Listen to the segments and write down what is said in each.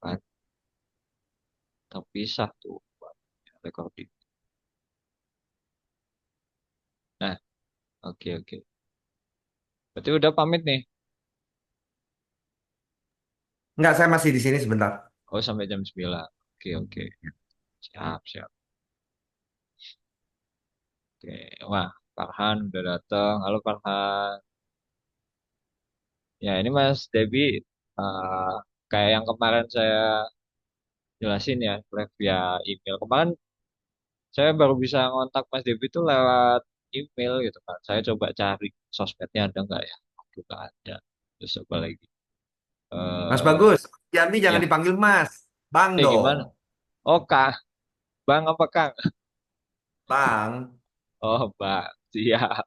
kan terpisah tuh buat recording. Nah, oke oke. Berarti udah pamit nih. Enggak, saya masih di sini sebentar. Oh, sampai jam 9. Oke oke. Siap siap. Oke. Wah, Farhan udah datang. Halo Farhan. Ya, ini Mas Debi, eh, kayak yang kemarin saya jelasin ya, via email. Kemarin saya baru bisa ngontak Mas Debi itu lewat email gitu kan. Saya coba cari sosmednya ada nggak ya. Juga ada. Terus apa lagi? Mas eh Bagus, Yami jangan ya, dipanggil Mas. Bang dong. gimana? Oh, Kang. Bang apa Kang? Bang. Oh, Bang. Siap.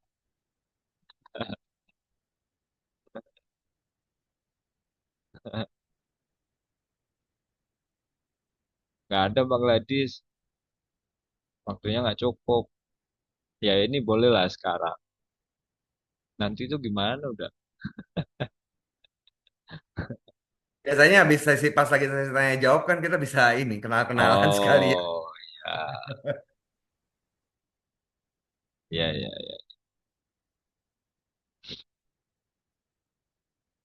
Nggak ada Bang Ladis. Waktunya nggak cukup. Ya ini boleh lah sekarang. Nanti itu gimana udah? Biasanya habis sesi pas lagi sesi tanya jawab kan kita bisa ini kenal-kenalan sekalian. Oh, ya. Ya, ya, ya.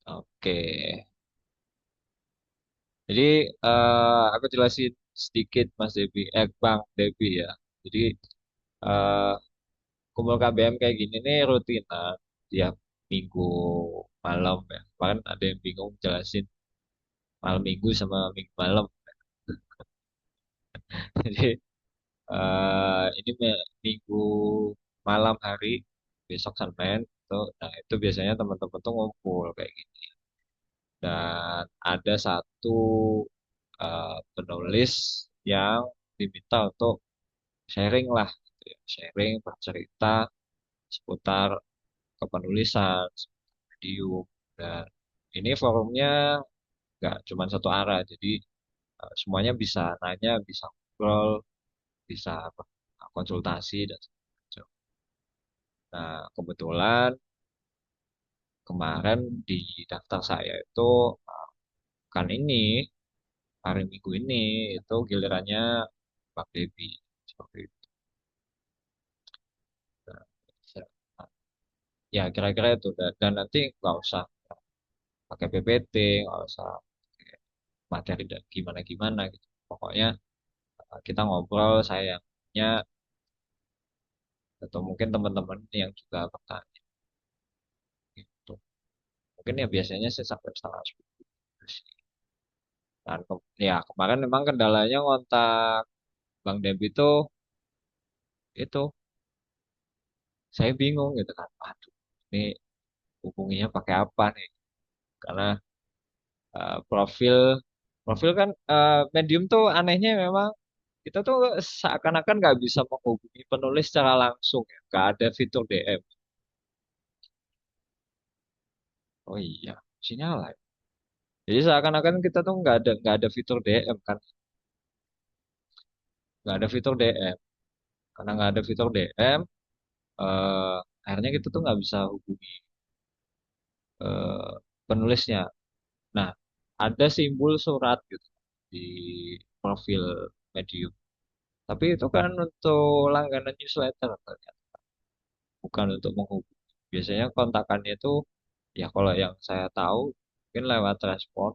Oke. Jadi aku jelasin sedikit Mas Debi, Bang Debi ya. Jadi eh, kumpul KBM kayak gini nih rutinan tiap minggu malam ya. Kemarin ada yang bingung jelasin malam minggu sama minggu malam. Jadi ini minggu malam hari besok Senin itu, nah itu biasanya teman-teman tuh ngumpul kayak gini. Dan ada satu penulis yang diminta untuk sharing lah, gitu ya. Sharing bercerita seputar kepenulisan, medium, dan ini forumnya nggak cuma satu arah, jadi semuanya bisa nanya, bisa ngobrol, bisa konsultasi dan segala macam. Nah, kebetulan kemarin di daftar saya itu kan ini hari Minggu ini itu gilirannya Pak Debi seperti itu. Nah, ya kira-kira itu dan nanti nggak usah pakai PPT, nggak usah pakai materi dan gimana-gimana gitu. Pokoknya kita ngobrol, sayangnya atau mungkin teman-teman yang juga bertanya gitu. Mungkin ya biasanya saya sampai setengah 10. Dan ya kemarin memang kendalanya ngontak Bang Debi itu saya bingung gitu kan. Aduh, ini hubunginya pakai apa nih? Karena profil profil kan medium tuh anehnya memang kita tuh seakan-akan nggak bisa menghubungi penulis secara langsung ya. Nggak ada fitur DM. Oh iya, sinyal lah. Jadi seakan-akan kita tuh nggak ada fitur DM kan, nggak ada fitur DM. Karena nggak ada fitur DM, eh, akhirnya kita tuh nggak bisa hubungi eh, penulisnya. Nah, ada simbol surat gitu di profil Medium. Tapi itu kan untuk langganan newsletter ternyata, bukan untuk menghubungi. Biasanya kontakannya itu ya kalau yang saya tahu mungkin lewat respon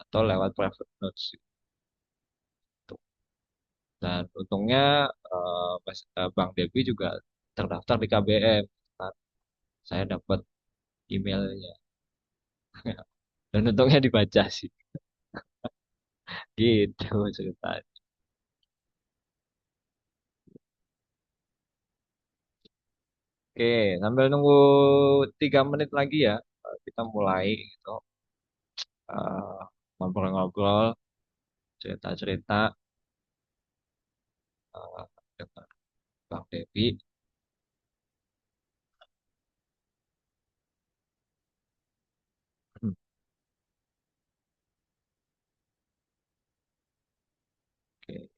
atau lewat private notes gitu. Dan untungnya Bang Debi juga terdaftar di KBM. Kan. Saya dapat emailnya dan untungnya dibaca sih. Gitu ceritanya. Oke, sambil nunggu 3 menit lagi ya, kita mulai gitu. eh, Ngobrol-ngobrol, cerita-cerita dengan Bang Devi. Hmm, Oke,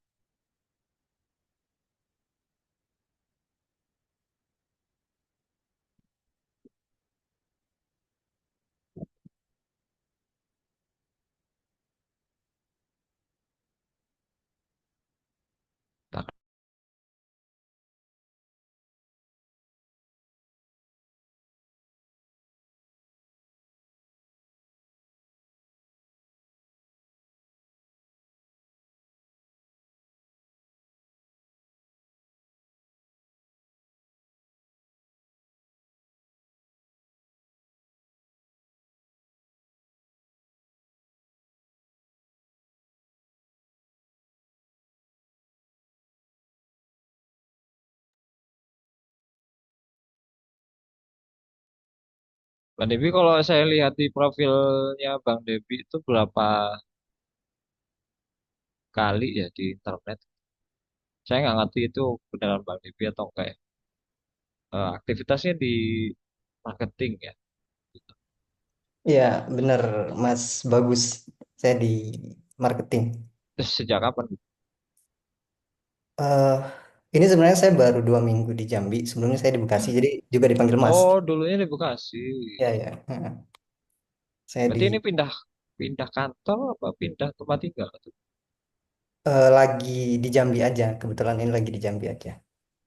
Bang Debi kalau saya lihat di profilnya Bang Debi itu berapa kali ya di internet. Saya nggak ngerti itu beneran Bang Debi atau enggak ya. Aktivitasnya di marketing ya. Gitu. Iya, bener, Mas Bagus. Saya di marketing. Terus sejak kapan? eh ini sebenarnya saya baru 2 minggu di Jambi. Sebelumnya saya di Bekasi, jadi juga dipanggil Mas. Oh, dulunya di Bekasi. Ya, ya. Heeh. Saya Berarti ini di pindah pindah kantor apa pindah tempat tinggal tuh? lagi di Jambi aja. Kebetulan ini lagi di Jambi aja.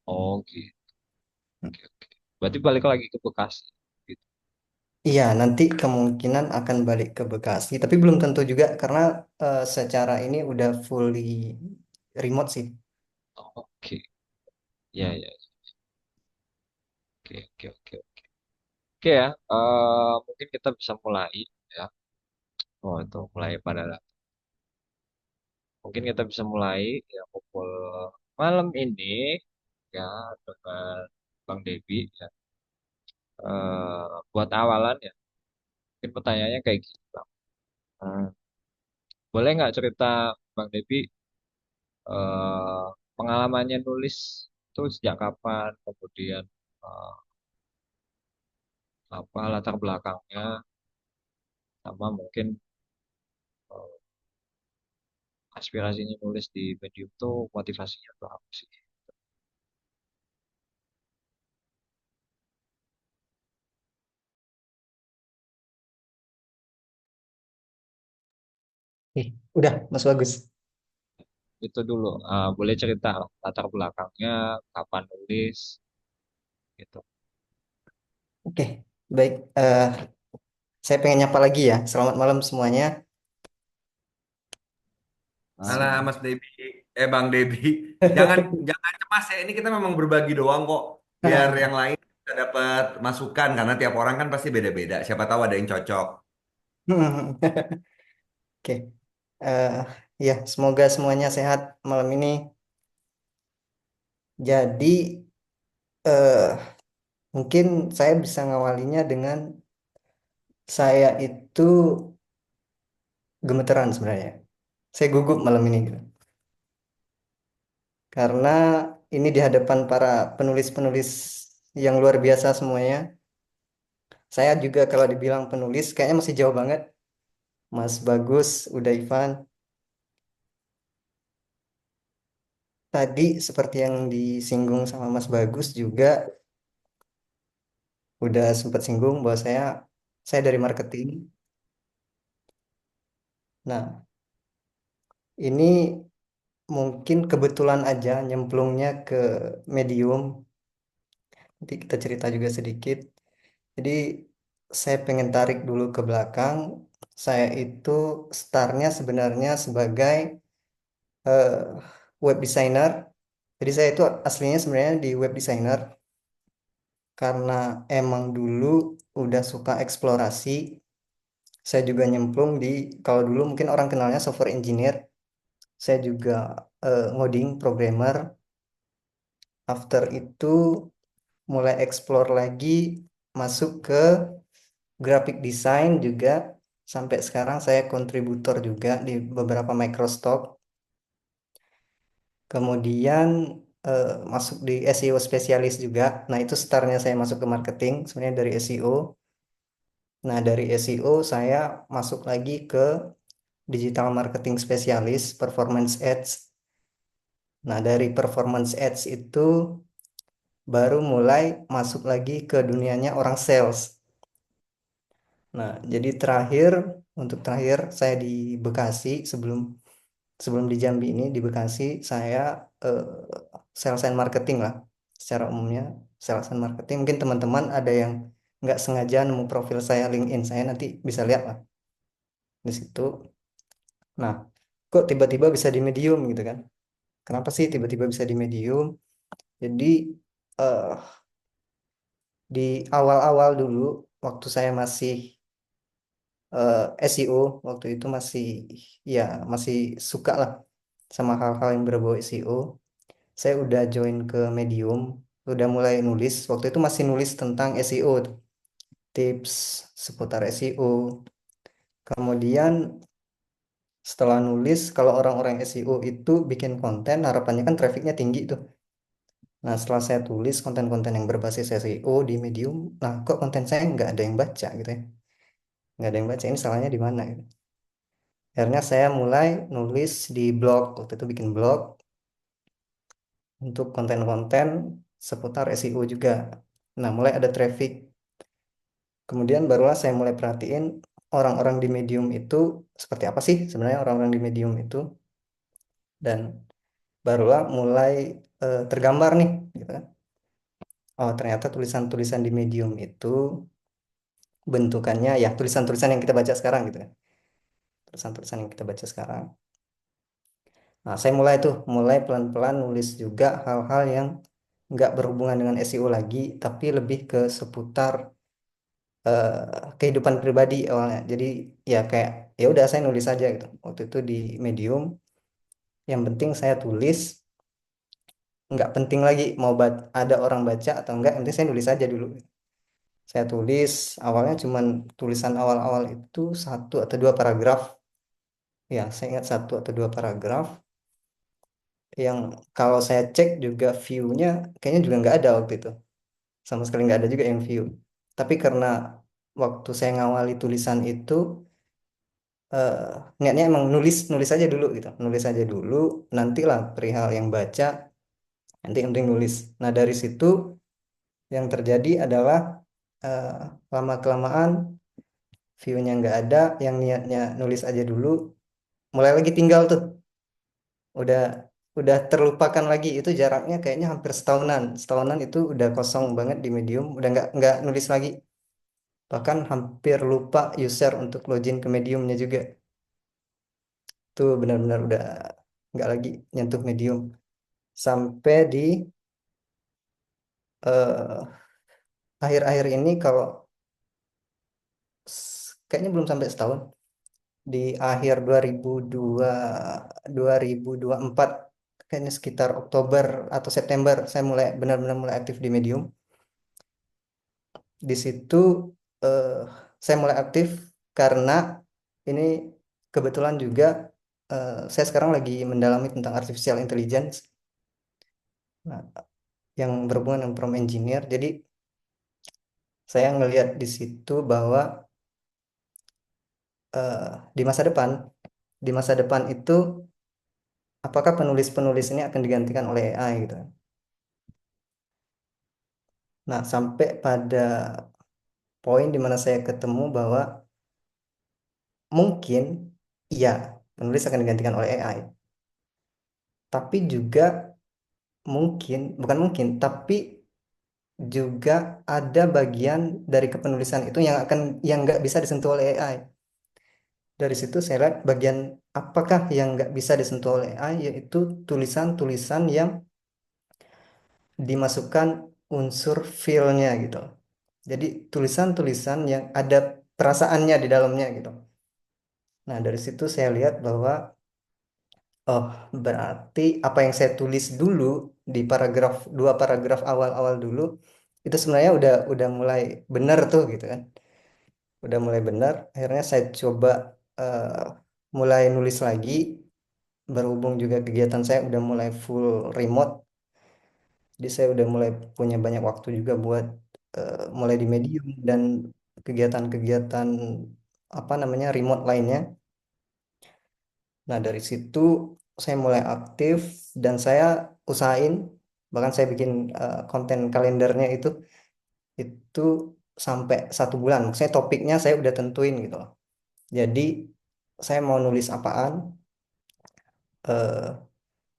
Oh, gitu. Oke, oke. Berarti balik lagi ke Bekasi. Gitu. Iya, nanti kemungkinan akan balik ke Bekasi, tapi belum tentu juga karena secara ini udah fully remote sih. Oh, oke. Ya, ya. Oke, oke, oke. Oke ya, mungkin kita bisa mulai ya. Oh, itu mulai pada mungkin kita bisa mulai ya pukul malam ini ya dengan Bang Debi ya. Buat awalan ya, mungkin pertanyaannya kayak gitu, Bang. Hmm, boleh nggak cerita Bang Debi eh, pengalamannya nulis itu sejak kapan, kemudian eh, apa latar belakangnya, sama mungkin eh, aspirasinya nulis di Medium tuh motivasinya tuh apa sih? Udah, Mas Bagus. Itu dulu, boleh cerita latar belakangnya, kapan nulis, gitu. Oke, baik. Saya pengen nyapa lagi ya. Selamat malam semuanya. Alah, Ah, Mas Debi, Bang Debi, jangan jangan cemas ya. Ini kita memang berbagi doang kok, biar yang lain bisa dapat masukan karena tiap orang kan pasti beda-beda. Siapa tahu ada yang cocok. Oke, eh, ya semoga semuanya sehat malam ini. Jadi eh, mungkin saya bisa ngawalinya dengan saya itu gemeteran sebenarnya. Saya gugup malam ini gitu. Karena ini di hadapan para penulis-penulis yang luar biasa semuanya. Saya juga kalau dibilang penulis kayaknya masih jauh banget. Mas Bagus, udah Ivan. Tadi seperti yang disinggung sama Mas Bagus juga udah sempat singgung bahwa saya dari marketing. Nah, ini mungkin kebetulan aja nyemplungnya ke medium. Nanti kita cerita juga sedikit. Jadi saya pengen tarik dulu ke belakang. Saya itu startnya sebenarnya sebagai eh, web designer. Jadi saya itu aslinya sebenarnya di web designer karena emang dulu udah suka eksplorasi. Saya juga nyemplung di kalau dulu mungkin orang kenalnya software engineer. Saya juga ngoding programmer. After itu mulai explore lagi masuk ke graphic design juga sampai sekarang saya kontributor juga di beberapa microstock. Kemudian masuk di SEO spesialis juga. Nah, itu startnya saya masuk ke marketing sebenarnya dari SEO. Nah, dari SEO saya masuk lagi ke digital marketing spesialis performance ads. Nah, dari performance ads itu baru mulai masuk lagi ke dunianya orang sales. Nah, jadi untuk terakhir saya di Bekasi sebelum sebelum di Jambi ini di Bekasi saya eh, sales and marketing lah secara umumnya sales and marketing. Mungkin teman-teman ada yang nggak sengaja nemu profil saya LinkedIn saya nanti bisa lihat lah di situ. Nah, kok tiba-tiba bisa di medium gitu kan? Kenapa sih tiba-tiba bisa di medium? Jadi eh, di awal-awal dulu waktu saya masih SEO waktu itu ya masih suka lah sama hal-hal yang berbau SEO. Saya udah join ke Medium, udah mulai nulis. Waktu itu masih nulis tentang SEO tuh. tips seputar SEO. Kemudian setelah nulis, kalau orang-orang SEO itu bikin konten, harapannya kan trafficnya tinggi tuh. Nah, setelah saya tulis konten-konten yang berbasis SEO di Medium, nah kok konten saya nggak ada yang baca gitu ya. Nggak ada yang baca, ini salahnya di mana gitu. Akhirnya saya mulai nulis di blog, waktu itu bikin blog untuk konten-konten seputar SEO juga. Nah, mulai ada traffic. Kemudian barulah saya mulai perhatiin orang-orang di Medium itu seperti apa sih sebenarnya orang-orang di Medium itu. Dan barulah mulai tergambar nih, gitu kan. Oh, ternyata tulisan-tulisan di Medium itu bentukannya ya tulisan-tulisan yang kita baca sekarang gitu kan. Tulisan-tulisan yang kita baca sekarang. Nah, saya mulai pelan-pelan nulis juga hal-hal yang nggak berhubungan dengan SEO lagi, tapi lebih ke seputar kehidupan pribadi awalnya. Jadi ya kayak ya udah saya nulis aja gitu. Waktu itu di Medium, yang penting saya tulis, nggak penting lagi mau ada orang baca atau enggak, yang penting saya nulis aja dulu. Saya tulis awalnya cuman tulisan awal-awal itu satu atau dua paragraf. Ya, saya ingat satu atau dua paragraf yang kalau saya cek juga view-nya kayaknya juga nggak ada waktu itu. Sama sekali nggak ada juga yang view. Tapi karena waktu saya ngawali tulisan itu eh, niatnya emang nulis nulis aja dulu gitu, nulis aja dulu, nantilah perihal yang baca, nanti yang penting nulis. Nah dari situ yang terjadi adalah eh, lama kelamaan view-nya nggak ada, yang niatnya nulis aja dulu mulai lagi tinggal tuh, udah udah terlupakan lagi. Itu jaraknya kayaknya hampir setahunan itu udah kosong banget di Medium, udah nggak nulis lagi, bahkan hampir lupa user untuk login ke Mediumnya juga. Tuh benar-benar udah nggak lagi nyentuh Medium sampai di eh, akhir-akhir ini. Kalau kayaknya belum sampai setahun, di akhir 2024, kayaknya sekitar Oktober atau September saya mulai benar-benar mulai aktif di Medium. Di situ eh, saya mulai aktif karena ini kebetulan juga saya sekarang lagi mendalami tentang artificial intelligence, nah, yang berhubungan dengan prompt engineer. Jadi saya ngelihat di situ bahwa eh, di masa depan, itu apakah penulis-penulis ini akan digantikan oleh AI gitu. Nah, sampai pada poin di mana saya ketemu bahwa mungkin iya penulis akan digantikan oleh AI, tapi juga bukan mungkin, tapi juga ada bagian dari kepenulisan itu yang nggak bisa disentuh oleh AI. Dari situ saya lihat bagian apakah yang nggak bisa disentuh oleh AI, yaitu tulisan-tulisan yang dimasukkan unsur feel-nya gitu. Jadi tulisan-tulisan yang ada perasaannya di dalamnya gitu. Nah, dari situ saya lihat bahwa oh, berarti apa yang saya tulis dulu di dua paragraf awal-awal dulu itu sebenarnya udah mulai benar tuh gitu kan. Udah mulai benar. Akhirnya saya coba eh, mulai nulis lagi, berhubung juga kegiatan saya udah mulai full remote. Jadi saya udah mulai punya banyak waktu juga buat mulai di Medium dan kegiatan-kegiatan apa namanya remote lainnya. Nah dari situ saya mulai aktif dan saya usahain, bahkan saya bikin konten kalendernya itu sampai 1 bulan. Maksudnya topiknya saya udah tentuin gitu loh. Jadi saya mau nulis apaan, eh,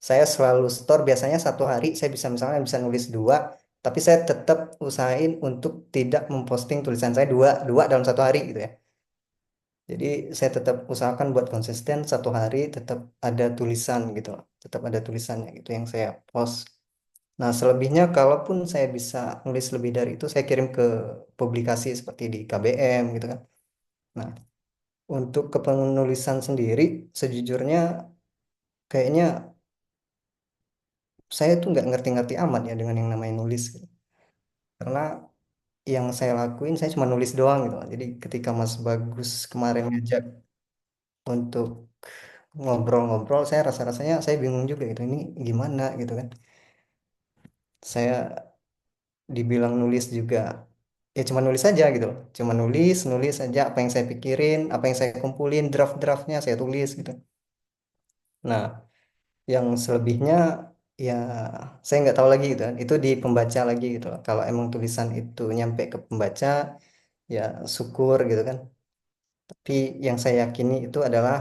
saya selalu store, biasanya 1 hari saya bisa misalnya bisa nulis dua, tapi saya tetap usahain untuk tidak memposting tulisan saya dua dua dalam 1 hari gitu ya. Jadi saya tetap usahakan buat konsisten 1 hari tetap ada tulisan gitu, tetap ada tulisannya gitu yang saya post. Nah selebihnya kalaupun saya bisa nulis lebih dari itu, saya kirim ke publikasi seperti di KBM gitu kan. Nah untuk kepenulisan sendiri, sejujurnya kayaknya saya tuh nggak ngerti-ngerti amat ya dengan yang namanya nulis gitu. Karena yang saya lakuin saya cuma nulis doang gitu. Jadi ketika Mas Bagus kemarin ngajak untuk ngobrol-ngobrol, saya rasa-rasanya saya bingung juga gitu. Ini gimana gitu kan? Saya dibilang nulis juga ya cuma nulis aja gitu loh. Cuma nulis, nulis aja apa yang saya pikirin, apa yang saya kumpulin, draft-draftnya saya tulis gitu. Nah, yang selebihnya ya saya nggak tahu lagi gitu kan. Itu di pembaca lagi gitu loh. Kalau emang tulisan itu nyampe ke pembaca, ya syukur gitu kan. Tapi yang saya yakini itu adalah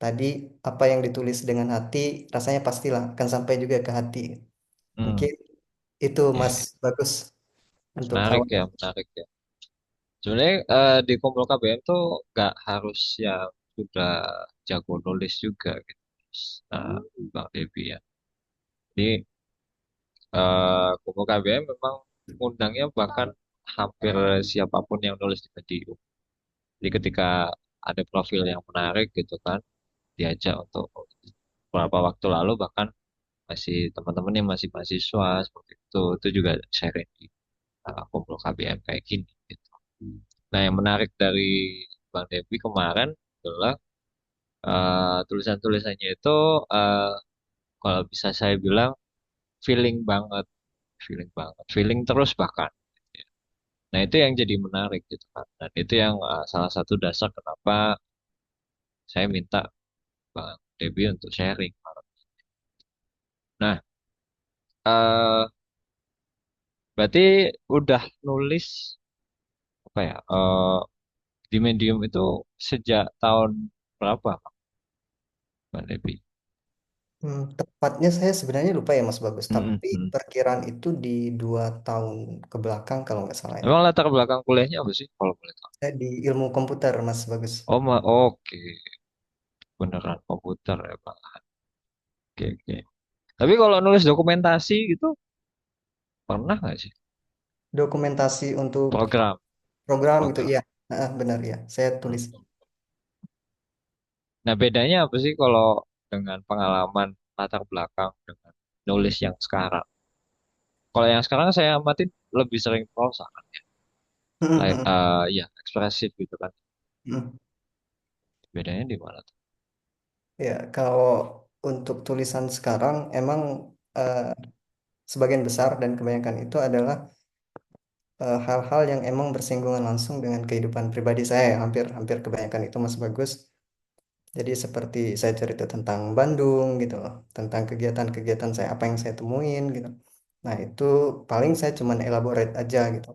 tadi apa yang ditulis dengan hati rasanya pastilah akan sampai juga ke hati. Hmm, Mungkin itu Mas oke. Bagus untuk Menarik awal. ya, menarik ya. Sebenarnya di kumpul KBM tuh nggak harus yang sudah jago nulis juga gitu. Nah, Bang Debi ya. Jadi kumpul KBM memang undangnya bahkan hampir siapapun yang nulis di Medium. Jadi ketika ada profil yang menarik gitu kan, diajak untuk beberapa waktu lalu bahkan masih teman-teman yang masih mahasiswa seperti itu juga sharing di kumpul KBM kayak gini gitu. Nah, yang menarik dari Bang Devi kemarin adalah tulisan-tulisannya itu eh, kalau bisa saya bilang feeling banget, feeling banget, feeling terus bahkan. Nah, itu yang jadi menarik gitu kan. Dan itu yang salah satu dasar kenapa saya minta Bang Devi untuk sharing. Nah, eh berarti udah nulis apa ya? Di Medium itu sejak tahun berapa, Bang Devi? Tepatnya saya sebenarnya lupa ya Mas Bagus, Mm-mm, tapi mm. perkiraan itu di 2 tahun ke belakang kalau nggak salah ya. Emang latar belakang kuliahnya apa sih kalau boleh tahu? Saya di ilmu komputer Mas Bagus. Oke, beneran komputer ya Pak. Oke, oke. Tapi kalau nulis dokumentasi gitu pernah nggak sih? Dokumentasi untuk Program, program gitu, program. iya. Benar ya, saya tulis. Hmm. Nah, bedanya apa sih kalau dengan pengalaman latar belakang dengan nulis yang sekarang? Kalau yang sekarang saya amatin lebih sering prosa kan. Ya, ekspresif gitu kan. Bedanya di mana tuh? Ya, kalau untuk tulisan sekarang emang eh, sebagian besar dan kebanyakan itu adalah hal-hal yang emang bersinggungan langsung dengan kehidupan pribadi saya. Hampir hampir kebanyakan itu Mas Bagus. Jadi seperti saya cerita tentang Bandung gitu loh, tentang kegiatan-kegiatan saya, apa yang saya temuin gitu. Nah, itu paling saya cuman elaborate aja gitu.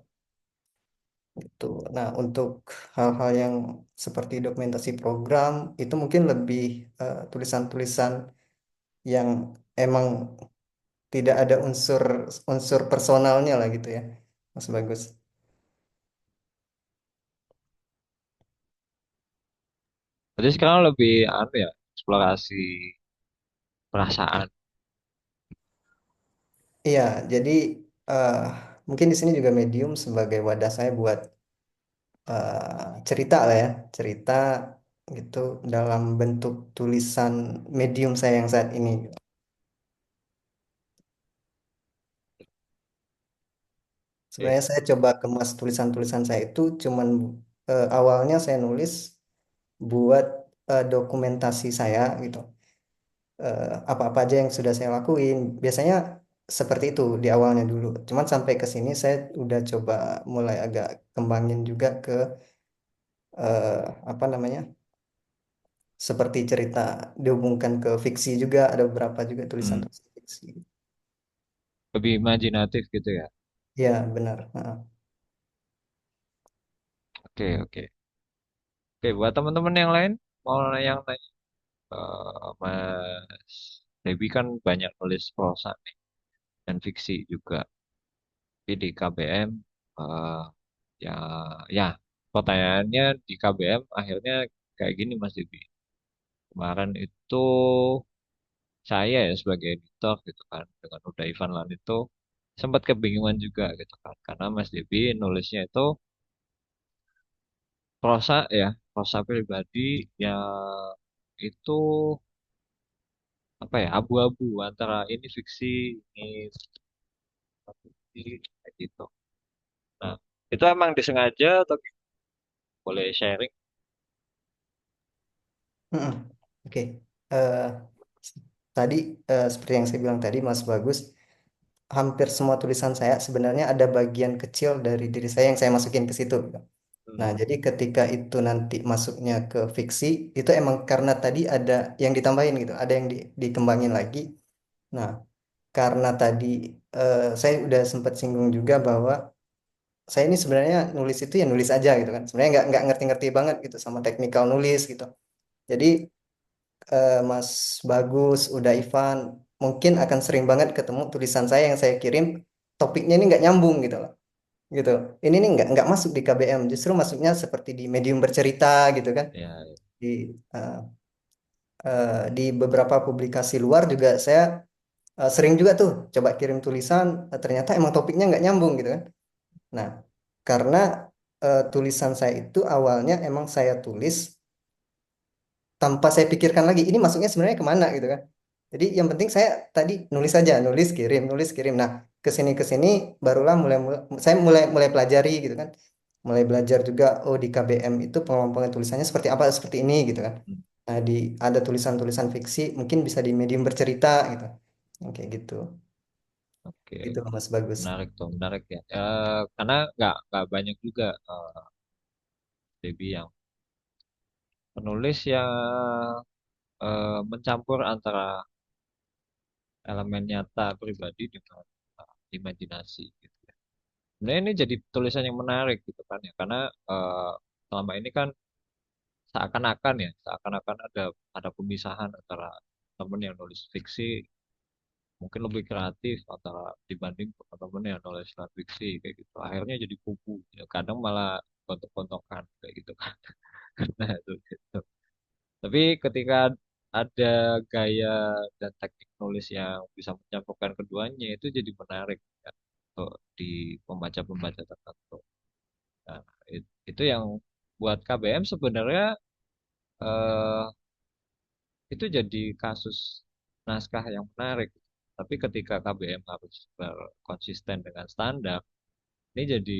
Gitu. Nah, untuk hal-hal yang seperti dokumentasi program itu mungkin lebih tulisan-tulisan yang emang tidak ada unsur unsur personalnya lah gitu ya, Mas Bagus. Berarti sekarang lebih anu ya, eksplorasi perasaan. Iya, jadi eh, mungkin di sini juga medium sebagai wadah saya buat cerita lah ya, cerita gitu dalam bentuk tulisan medium saya yang saat ini. Oke. Sebenarnya saya coba kemas tulisan-tulisan saya itu cuman awalnya saya nulis buat dokumentasi saya gitu. Apa-apa aja yang sudah saya lakuin. Biasanya seperti itu di awalnya dulu. Cuman sampai ke sini saya udah coba mulai agak kembangin juga ke apa namanya? Seperti cerita dihubungkan ke fiksi juga ada beberapa juga tulisan Hmm, fiksi. lebih imajinatif gitu ya. Ya, benar. Heeh. Oke, oke. Oke, buat teman-teman yang lain mau yang nanya, Mas Debi kan banyak nulis prosa nih dan fiksi juga. Tapi di KBM eh, ya ya pertanyaannya di KBM akhirnya kayak gini Mas Debi. Kemarin itu saya ya sebagai editor gitu kan dengan Uda Ivan Lan itu sempat kebingungan juga gitu kan karena Mas Debi nulisnya itu prosa ya, prosa pribadi yang itu apa ya abu-abu antara ini fiksi ini fiksi kayak gitu. Nah, Itu emang disengaja atau boleh sharing? Mm-mm. Oke. Eh, Tadi seperti yang saya bilang tadi, Mas Bagus, hampir semua tulisan saya sebenarnya ada bagian kecil dari diri saya yang saya masukin ke situ, gitu. Nah, Hmm. jadi ketika itu nanti masuknya ke fiksi, itu emang karena tadi ada yang ditambahin gitu, ada yang dikembangin lagi. Nah, karena tadi saya udah sempat singgung juga bahwa saya ini sebenarnya nulis itu ya nulis aja gitu kan. Sebenarnya nggak ngerti-ngerti banget gitu sama teknikal nulis gitu. Jadi Mas Bagus, udah Ivan, mungkin akan sering banget ketemu tulisan saya yang saya kirim topiknya ini nggak nyambung gitu loh. Gitu. Ini nih nggak masuk di KBM, justru masuknya seperti di medium bercerita gitu kan. Ya, ya. Di eh, di beberapa publikasi luar juga saya sering juga tuh coba kirim tulisan, ternyata emang topiknya nggak nyambung gitu kan. Nah, karena tulisan saya itu awalnya emang saya tulis tanpa saya pikirkan lagi ini masuknya sebenarnya kemana gitu kan. Jadi yang penting saya tadi nulis saja, nulis kirim. Nah, ke sini barulah saya mulai mulai pelajari gitu kan. Mulai belajar juga, oh di KBM itu pengelompokan tulisannya seperti apa, seperti ini gitu kan. Hmm. Nah, ada tulisan-tulisan fiksi mungkin bisa di medium bercerita gitu. Oke gitu. Oke, Gitu Mas Bagus. menarik tuh, menarik ya. Karena nggak banyak juga Debbie yang penulis yang mencampur antara elemen nyata pribadi dengan imajinasi gitu ya. Sebenarnya ini jadi tulisan yang menarik gitu kan ya, karena eh, selama ini kan seakan-akan ada pemisahan antara temen yang nulis fiksi mungkin lebih kreatif antara dibanding teman-teman yang nulis non fiksi kayak gitu. Akhirnya jadi kubu, ya, kadang malah kontok-kontokan kayak gitu kan. Nah, itu gitu. Tapi ketika ada gaya dan teknik nulis yang bisa mencampurkan keduanya itu jadi menarik ya, untuk di pembaca-pembaca tertentu. Nah, itu yang buat KBM sebenarnya eh, itu jadi kasus naskah yang menarik. Tapi ketika KBM harus berkonsisten dengan standar, ini jadi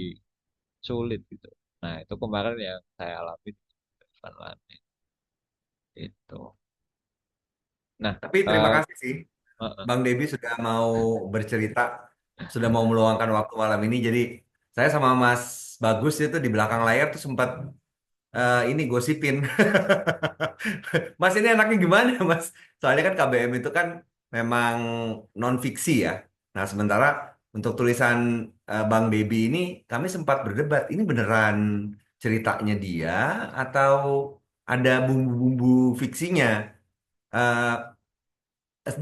sulit gitu. Nah, itu kemarin yang saya alami di Finlandia itu. Nah, Tapi terima eh, kasih sih, eh, Bang Debi sudah mau bercerita, sudah mau meluangkan waktu malam ini. Jadi saya sama Mas Bagus itu di belakang layar tuh sempat ini gosipin. Mas ini anaknya gimana Mas? Soalnya kan KBM itu kan memang non fiksi ya. Nah sementara untuk tulisan Bang Debi ini kami sempat berdebat. Ini beneran ceritanya dia atau ada bumbu-bumbu fiksinya? Eh,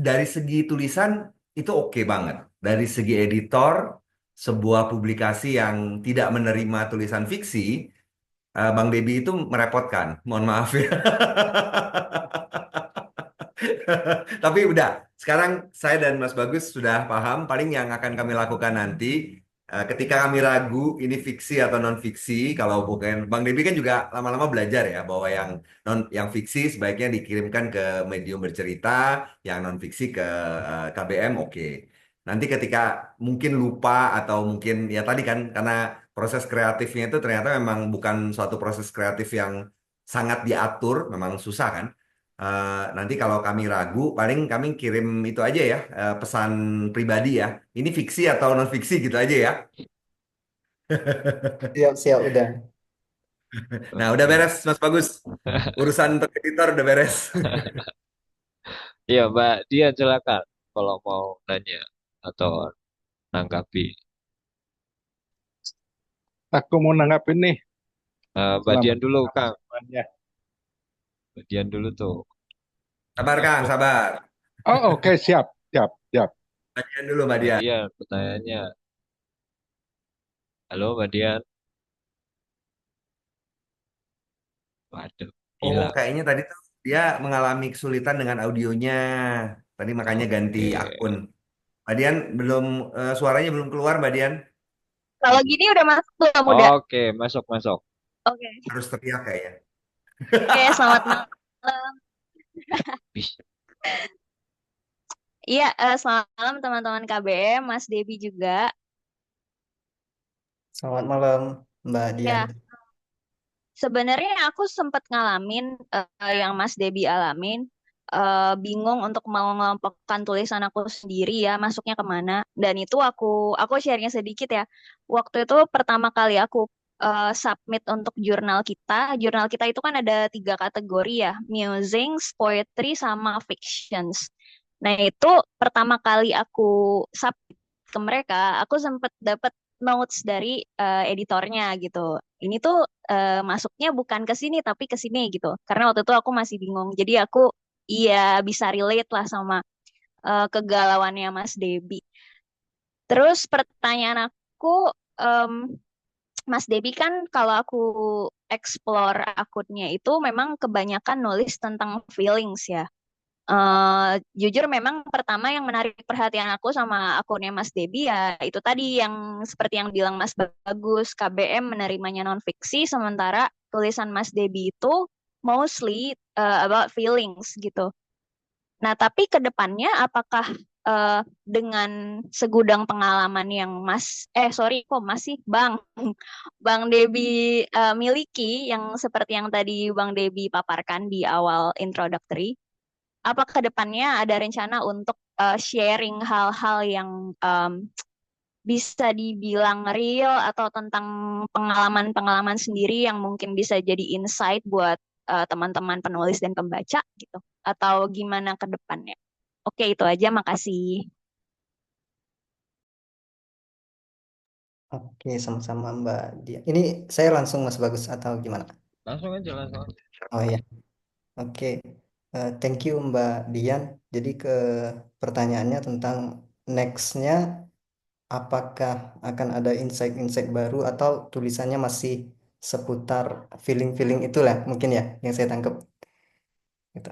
dari segi tulisan itu oke banget. Dari segi editor, sebuah publikasi yang tidak menerima tulisan fiksi, Bang Debi itu merepotkan. Mohon maaf ya. Tapi udah, sekarang saya dan Mas Bagus sudah paham. Paling yang akan kami lakukan nanti, ketika kami ragu ini fiksi atau non fiksi, kalau bukan Bang Debi kan juga lama-lama belajar ya bahwa yang fiksi sebaiknya dikirimkan ke medium bercerita, yang non fiksi ke KBM, oke. Nanti ketika mungkin lupa atau mungkin ya tadi kan karena proses kreatifnya itu ternyata memang bukan suatu proses kreatif yang sangat diatur, memang susah kan. Nanti kalau kami ragu, paling kami kirim itu aja ya, pesan pribadi ya. Ini fiksi atau non fiksi gitu aja ya. Siap, siap udah. Nah, udah oke. beres, Mas Bagus. Urusan untuk editor udah beres. Iya, Mbak Dia silakan kalau mau nanya atau nanggapi. Aku mau nanggapin nih. Mbak Selamat Dian dulu, Kang. semuanya. Mbak Dian dulu tuh. Sabar, Kang, Aku, sabar. Oh, oke, siap, siap, siap. Bagian dulu, Mbak Mbak Dia. Dian, pertanyaannya. Halo, Mbak Dian. Waduh, Oh, hilang. kayaknya tadi tuh dia mengalami kesulitan dengan audionya. Tadi makanya ganti Oke. akun. Mbak Dian belum, suaranya belum keluar, Mbak Dian. Kalau gini udah masuk belum udah? Oke, masuk, masuk. Oke. Harus teriak kayaknya. Oke, selamat malam. Bis. Iya, selamat malam teman-teman KBM, Mas Debi juga. Selamat malam, Mbak Dian. Ya, sebenarnya aku sempat ngalamin yang Mas Debi alamin, bingung untuk mau mengelompokkan tulisan aku sendiri ya, masuknya kemana. Dan itu aku sharingnya sedikit ya. Waktu itu pertama kali aku submit untuk jurnal kita. Jurnal kita itu kan ada 3 kategori ya, musings, poetry, sama fictions. Nah itu pertama kali aku submit ke mereka, aku sempat dapat notes dari editornya gitu. Ini tuh masuknya bukan ke sini tapi ke sini gitu. Karena waktu itu aku masih bingung. Jadi aku iya bisa relate lah sama kegalauannya Mas Debi. Terus pertanyaan aku, em, Mas Debi kan kalau aku explore akunnya itu memang kebanyakan nulis tentang feelings ya. Jujur memang pertama yang menarik perhatian aku sama akunnya Mas Debi ya itu tadi yang seperti yang bilang Mas Bagus, KBM menerimanya non fiksi sementara tulisan Mas Debi itu mostly about feelings gitu. Nah, tapi ke depannya apakah dengan segudang pengalaman yang sorry kok masih Bang Debi miliki yang seperti yang tadi Bang Debi paparkan di awal introductory, apa ke depannya ada rencana untuk sharing hal-hal yang em, bisa dibilang real atau tentang pengalaman-pengalaman sendiri yang mungkin bisa jadi insight buat teman-teman penulis dan pembaca gitu? Atau gimana ke depannya? Oke, itu aja. Makasih. Oke, sama-sama Mbak Dian. Ini saya langsung Mas Bagus atau gimana? Langsung aja, langsung aja. Oh iya, oke. Thank you Mbak Dian. Jadi ke pertanyaannya tentang next-nya, apakah akan ada insight-insight baru atau tulisannya masih seputar feeling-feeling itulah mungkin ya yang saya tangkap gitu.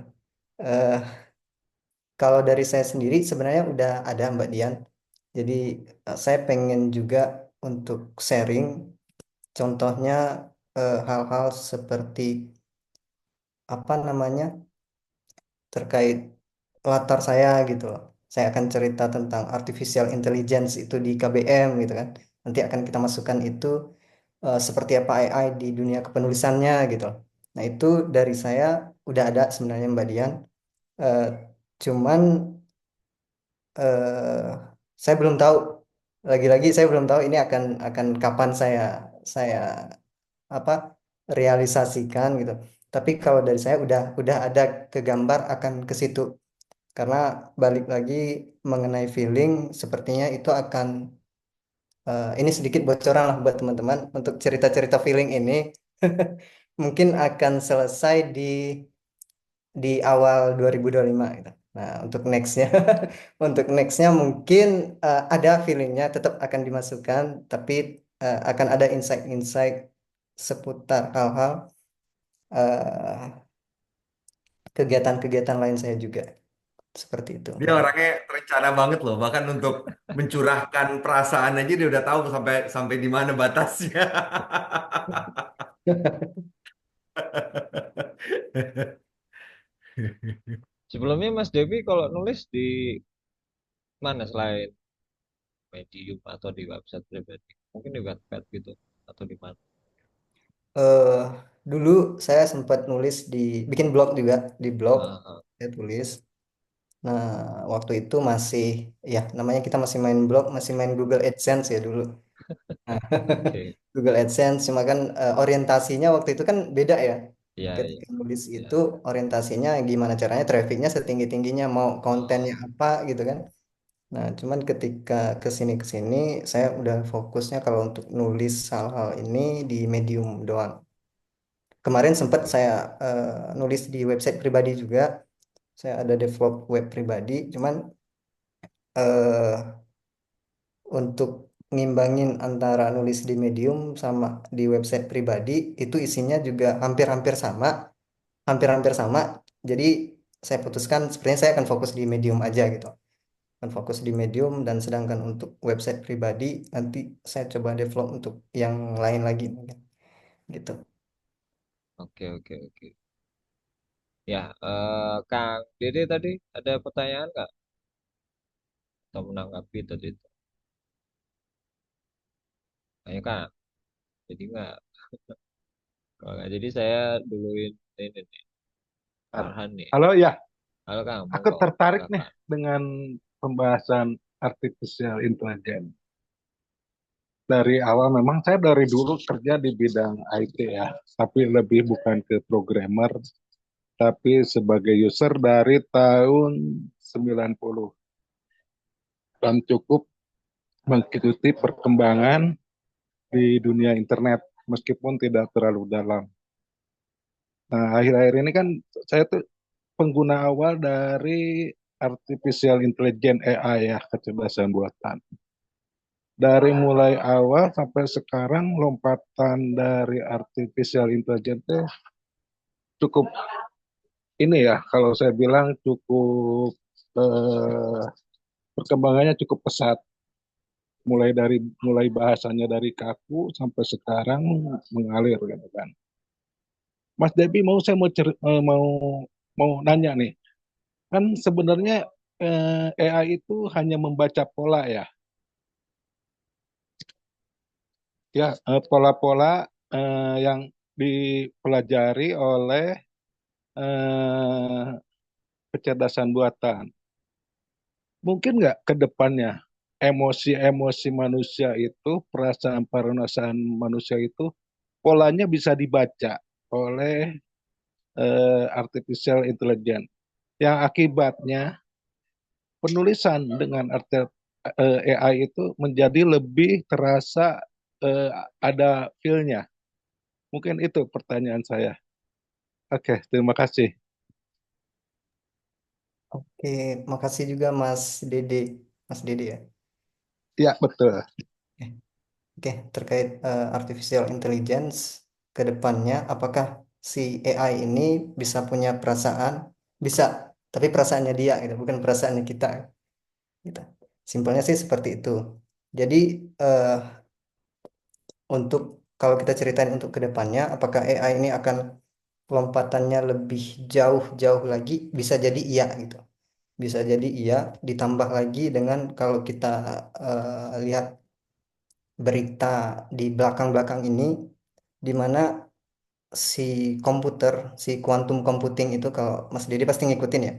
Eh, Kalau dari saya sendiri sebenarnya udah ada Mbak Dian. Jadi saya pengen juga untuk sharing, contohnya hal-hal seperti apa namanya terkait latar saya gitu loh. Saya akan cerita tentang artificial intelligence itu di KBM gitu kan. Nanti akan kita masukkan itu seperti apa AI di dunia kepenulisannya gitu loh. Nah itu dari saya udah ada sebenarnya Mbak Dian. Eh, Cuman eh, saya belum tahu, lagi-lagi saya belum tahu ini akan kapan saya apa realisasikan gitu. Tapi kalau dari saya udah ada kegambar akan ke situ, karena balik lagi mengenai feeling sepertinya itu akan ini sedikit bocoran lah buat teman-teman untuk cerita-cerita feeling ini mungkin akan selesai di awal 2025 gitu. Nah, untuk nextnya, untuk nextnya mungkin ada feelingnya tetap akan dimasukkan, tapi akan ada insight-insight seputar hal-hal eh, kegiatan-kegiatan lain saya juga seperti itu. Dia orangnya terencana banget loh, bahkan untuk mencurahkan perasaan aja dia udah tahu sampai sampai di mana batasnya. Sebelumnya Mas Devi kalau nulis di mana selain Medium atau di website pribadi? Mungkin di Wattpad gitu atau di mana? eh Dulu saya sempat nulis bikin blog juga, di blog Ah, saya tulis. Nah, waktu itu masih, ya namanya kita masih main blog, masih main Google AdSense ya dulu. Nah, oke. Google AdSense, cuma kan orientasinya waktu itu kan beda ya. Iya, iya, Ketika nulis iya. itu orientasinya gimana caranya trafficnya setinggi-tingginya, mau kontennya Oh, apa gitu kan. Nah, cuman ketika kesini-kesini saya udah fokusnya kalau untuk nulis hal-hal ini di Medium doang. Kemarin sempat saya nulis di website pribadi juga. Saya ada develop web pribadi, cuman eh, untuk ngimbangin antara nulis di Medium sama di website pribadi itu isinya juga hampir-hampir sama, hampir-hampir sama. Jadi saya putuskan sebenarnya saya akan fokus di Medium aja gitu. Akan fokus di Medium dan sedangkan untuk website pribadi nanti saya coba develop untuk yang lain lagi mungkin gitu. oke, oke, oke. Ya, Kang Dede tadi ada pertanyaan nggak? Atau menanggapi tadi? makanya kan jadi nggak kalau nggak jadi saya duluin ini nih Ah, Farhan nih. halo ya, Halo Kang, aku monggo tertarik nih silakan. dengan pembahasan artificial intelligence. Dari awal memang saya dari dulu kerja di bidang IT ya, tapi lebih bukan ke programmer, tapi sebagai user dari tahun 90 dan cukup mengikuti perkembangan di dunia internet meskipun tidak terlalu dalam. Nah, akhir-akhir ini kan saya tuh pengguna awal dari artificial intelligence AI ya, kecerdasan buatan. Dari mulai awal sampai sekarang lompatan dari artificial intelligence tuh cukup ini ya, kalau saya bilang cukup eh, perkembangannya cukup pesat. Mulai bahasanya dari kaku sampai sekarang mengalir gitu kan. Mas Debi mau mau nanya nih. Kan sebenarnya AI itu hanya membaca pola ya. Ya, pola-pola yang dipelajari oleh eh, kecerdasan buatan. Mungkin nggak ke depannya emosi-emosi manusia itu, perasaan-perasaan manusia itu, polanya bisa dibaca oleh artificial intelligence. Yang akibatnya penulisan dengan AI itu menjadi lebih terasa eh, ada feel-nya. Mungkin itu pertanyaan saya. Oke, terima kasih. Oke, makasih juga Mas Dede. Mas Dede ya. Ya, betul. Oke, Oke, terkait artificial intelligence ke depannya, apakah si AI ini bisa punya perasaan? Bisa, tapi perasaannya dia gitu, bukan perasaannya kita gitu. Simpelnya sih seperti itu. Jadi eh, untuk kalau kita ceritain untuk ke depannya, apakah AI ini akan lompatannya lebih jauh-jauh lagi? Bisa jadi iya gitu. Bisa jadi iya, ditambah lagi dengan kalau kita lihat berita di belakang-belakang ini, di mana si komputer, si quantum computing itu kalau Mas Didi pasti ngikutin ya.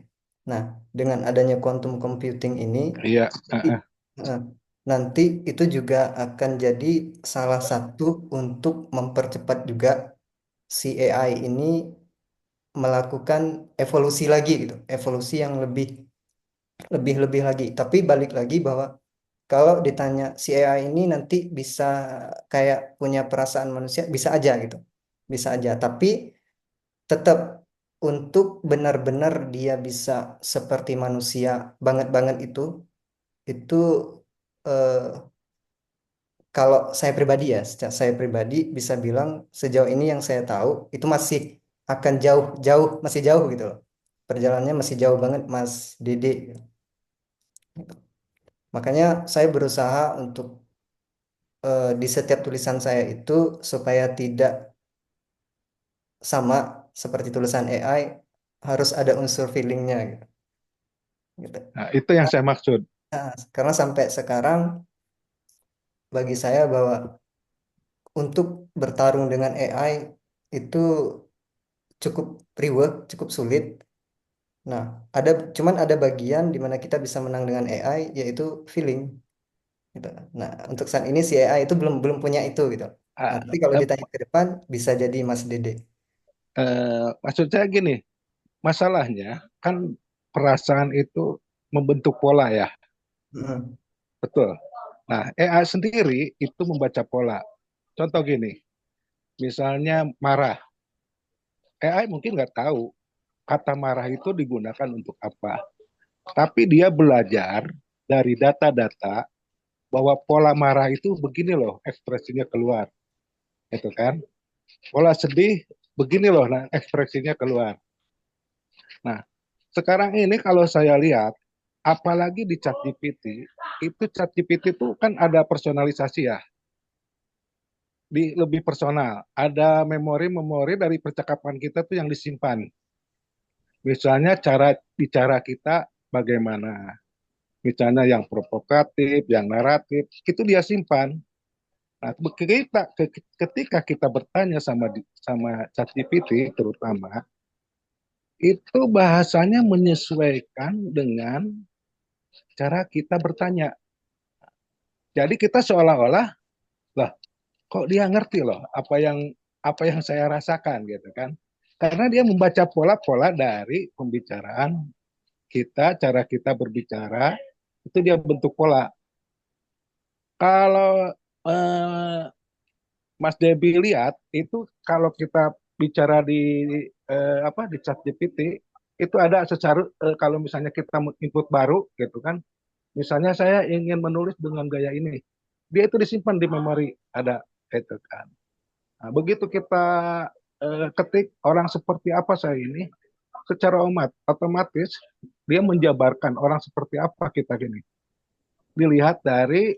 Nah, dengan adanya quantum computing ini, Iya, i- eh, nanti itu juga akan jadi salah satu untuk mempercepat juga si AI ini melakukan evolusi lagi gitu, evolusi yang lebih lebih lebih lagi. Tapi balik lagi bahwa kalau ditanya si AI ini nanti bisa kayak punya perasaan manusia, bisa aja gitu. Bisa aja, tapi tetap untuk benar-benar dia bisa seperti manusia banget-banget itu eh, kalau saya pribadi ya, saya pribadi bisa bilang sejauh ini yang saya tahu itu masih akan jauh-jauh, masih jauh gitu loh. Perjalanannya masih jauh banget Mas Dede. Makanya saya berusaha untuk di setiap tulisan saya itu supaya tidak sama seperti tulisan AI harus ada unsur feelingnya gitu. Gitu. nah, itu yang saya maksud. Karena sampai sekarang bagi saya bahwa untuk bertarung dengan AI itu cukup reward, cukup sulit. Nah, cuman ada bagian di mana kita bisa menang dengan AI yaitu feeling gitu. Nah, untuk saat ini si AI itu belum belum punya itu gitu. Nah, Ah, tapi kalau ditanya ke depan bisa jadi Mas Dede. maksud saya gini, masalahnya kan perasaan itu membentuk pola ya, Mm. betul. Nah, AI sendiri itu membaca pola. Contoh gini, misalnya marah. AI mungkin nggak tahu kata marah itu digunakan untuk apa. Tapi dia belajar dari data-data bahwa pola marah itu begini loh ekspresinya keluar. Itu kan. Pola sedih begini loh nah, ekspresinya keluar. Nah, sekarang ini kalau saya lihat, apalagi di ChatGPT, itu ChatGPT itu kan ada personalisasi ya, lebih personal. Ada memori-memori dari percakapan kita tuh yang disimpan. Misalnya cara bicara kita bagaimana. Misalnya yang provokatif, yang naratif, itu dia simpan. Nah, ketika kita bertanya sama ChatGPT terutama, itu bahasanya menyesuaikan dengan cara kita bertanya. Jadi kita seolah-olah, lah, kok dia ngerti loh apa yang saya rasakan gitu kan? Karena dia membaca pola-pola dari pembicaraan kita, cara kita berbicara, itu dia bentuk pola. Kalau eh, Mas Debi lihat itu kalau kita bicara di ChatGPT itu ada secara kalau misalnya kita input baru gitu kan, misalnya saya ingin menulis dengan gaya ini, dia itu disimpan di memori ada itu kan. Nah, begitu kita ketik orang seperti apa saya ini, secara otomatis dia menjabarkan orang seperti apa kita gini. Dilihat dari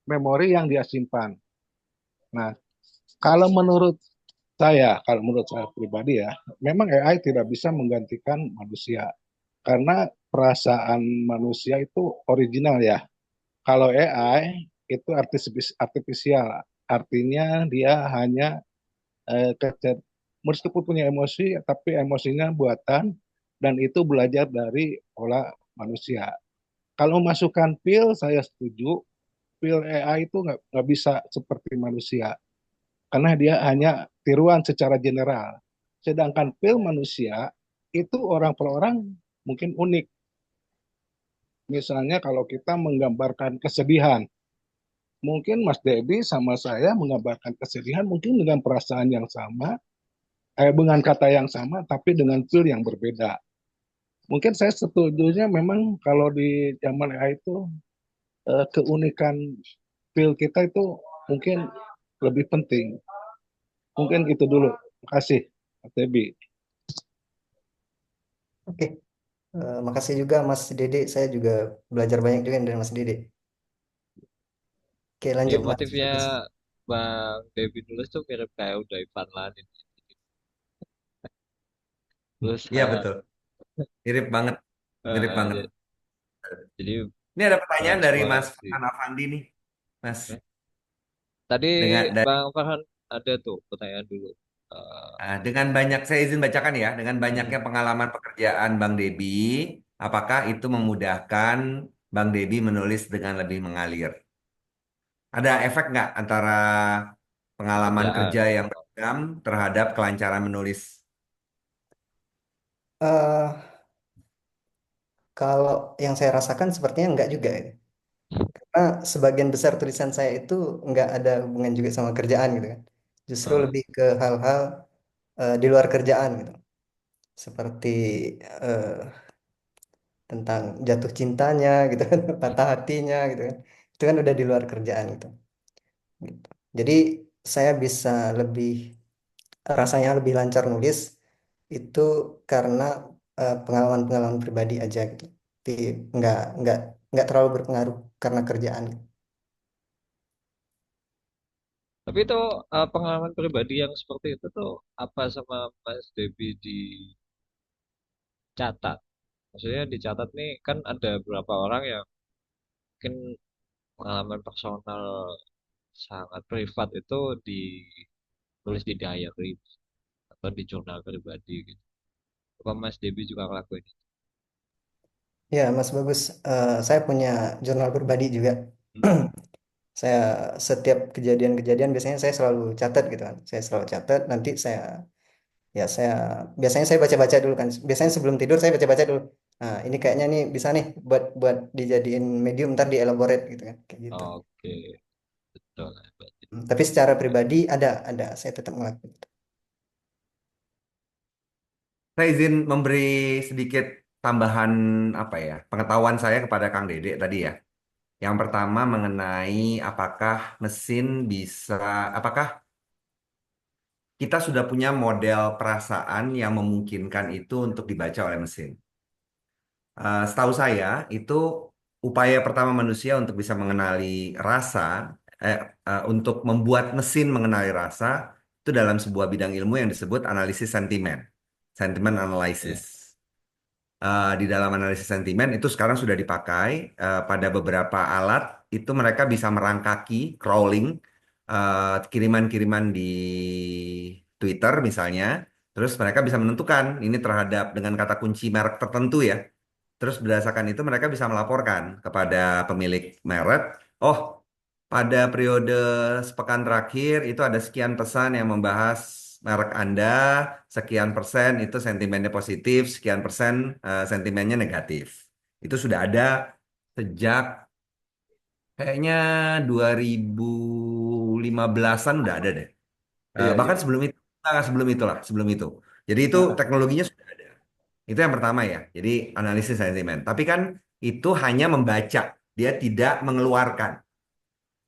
memori yang dia simpan. Nah, kalau menurut saya pribadi ya, memang AI tidak bisa menggantikan manusia karena perasaan manusia itu original ya. Kalau AI itu artifisial, artinya dia hanya eh, kecer- meskipun punya emosi, tapi emosinya buatan dan itu belajar dari pola manusia. Kalau masukkan feel, saya setuju. Feel AI itu nggak bisa seperti manusia karena dia hanya tiruan secara general. Sedangkan feel manusia itu orang per orang mungkin unik. Misalnya kalau kita menggambarkan kesedihan, mungkin Mas Dedi sama saya menggambarkan kesedihan mungkin dengan perasaan yang sama, dengan kata yang sama, tapi dengan feel yang berbeda. Mungkin saya setujunya memang kalau di zaman AI itu keunikan feel kita itu mungkin lebih penting. Mungkin itu dulu. Terima kasih, Mas Debi. Oke, makasih juga Mas Dede. Saya juga belajar banyak juga dari Mas Dede. Oke, Ya lanjut Mas motifnya Bagus. Bang Devi nulis tuh mirip kayak udah Ivan Lanin. Terus Iya betul. Mirip banget, mirip banget. eh, jadi Ini ada pertanyaan dari Mas bereksplorasi. Farhan Afandi nih, Mas. Oke. Tadi Dari Bang Farhan ada tuh pertanyaan dulu. Eh, dengan banyak, saya izin bacakan ya, dengan hmm, banyaknya pengalaman pekerjaan Bang Debi, apakah itu memudahkan Bang Debi menulis dengan lebih mengalir? Ada efek nggak antara pengalaman Kerjaan. kerja yang beragam terhadap kelancaran menulis? Eh, kalau yang saya rasakan sepertinya enggak juga ya. Karena sebagian besar tulisan saya itu enggak ada hubungan juga sama kerjaan gitu kan. Justru Eh, lebih ke hal-hal di luar kerjaan gitu. Seperti eh, tentang jatuh cintanya gitu kan, patah hatinya gitu kan. Itu kan udah di luar kerjaan gitu. Gitu. Jadi saya bisa lebih rasanya lebih lancar nulis itu karena pengalaman-pengalaman pribadi aja gitu. Jadi nggak nggak nggak terlalu berpengaruh karena kerjaan. tapi itu pengalaman pribadi yang seperti itu tuh apa sama Mas Devi dicatat? Maksudnya dicatat nih kan ada beberapa orang yang mungkin pengalaman personal sangat privat itu ditulis di diary atau di jurnal pribadi gitu. Apa Mas Devi juga ngelakuin itu? Ya, Mas Bagus, saya punya jurnal pribadi juga. Hmm. Saya setiap kejadian-kejadian biasanya saya selalu catat gitu kan. Saya selalu catat, nanti ya saya biasanya saya baca-baca dulu kan. Biasanya sebelum tidur saya baca-baca dulu. Nah, ini kayaknya nih bisa nih buat buat dijadiin medium ntar dielaborate gitu kan, kayak gitu. Oke, betul. Berarti. Tapi secara pribadi ada saya tetap ngelakuin. Saya izin memberi sedikit tambahan apa ya, pengetahuan saya kepada Kang Dede tadi ya. Yang pertama mengenai apakah kita sudah punya model perasaan yang memungkinkan itu untuk dibaca oleh mesin. Setahu saya itu upaya pertama manusia untuk bisa mengenali rasa, eh, untuk membuat mesin mengenali rasa itu dalam sebuah bidang ilmu yang disebut analisis sentimen, sentiment analysis. Ya. Di dalam analisis sentimen itu sekarang sudah dipakai pada beberapa alat itu mereka bisa merangkaki, crawling, kiriman-kiriman di Twitter misalnya. Terus mereka bisa menentukan ini terhadap dengan kata kunci merek tertentu ya. Terus berdasarkan itu mereka bisa melaporkan kepada pemilik merek, oh pada periode sepekan terakhir itu ada sekian pesan yang membahas merek Anda, sekian persen itu sentimennya positif, sekian persen sentimennya negatif. Itu sudah ada sejak kayaknya 2015-an udah ada deh. Iya, iya. Bahkan sebelum itu, sebelum itulah, sebelum itu. Jadi itu Heeh. teknologinya sudah ada. Itu yang pertama ya. Jadi analisis sentimen. Tapi kan itu hanya membaca, dia tidak mengeluarkan.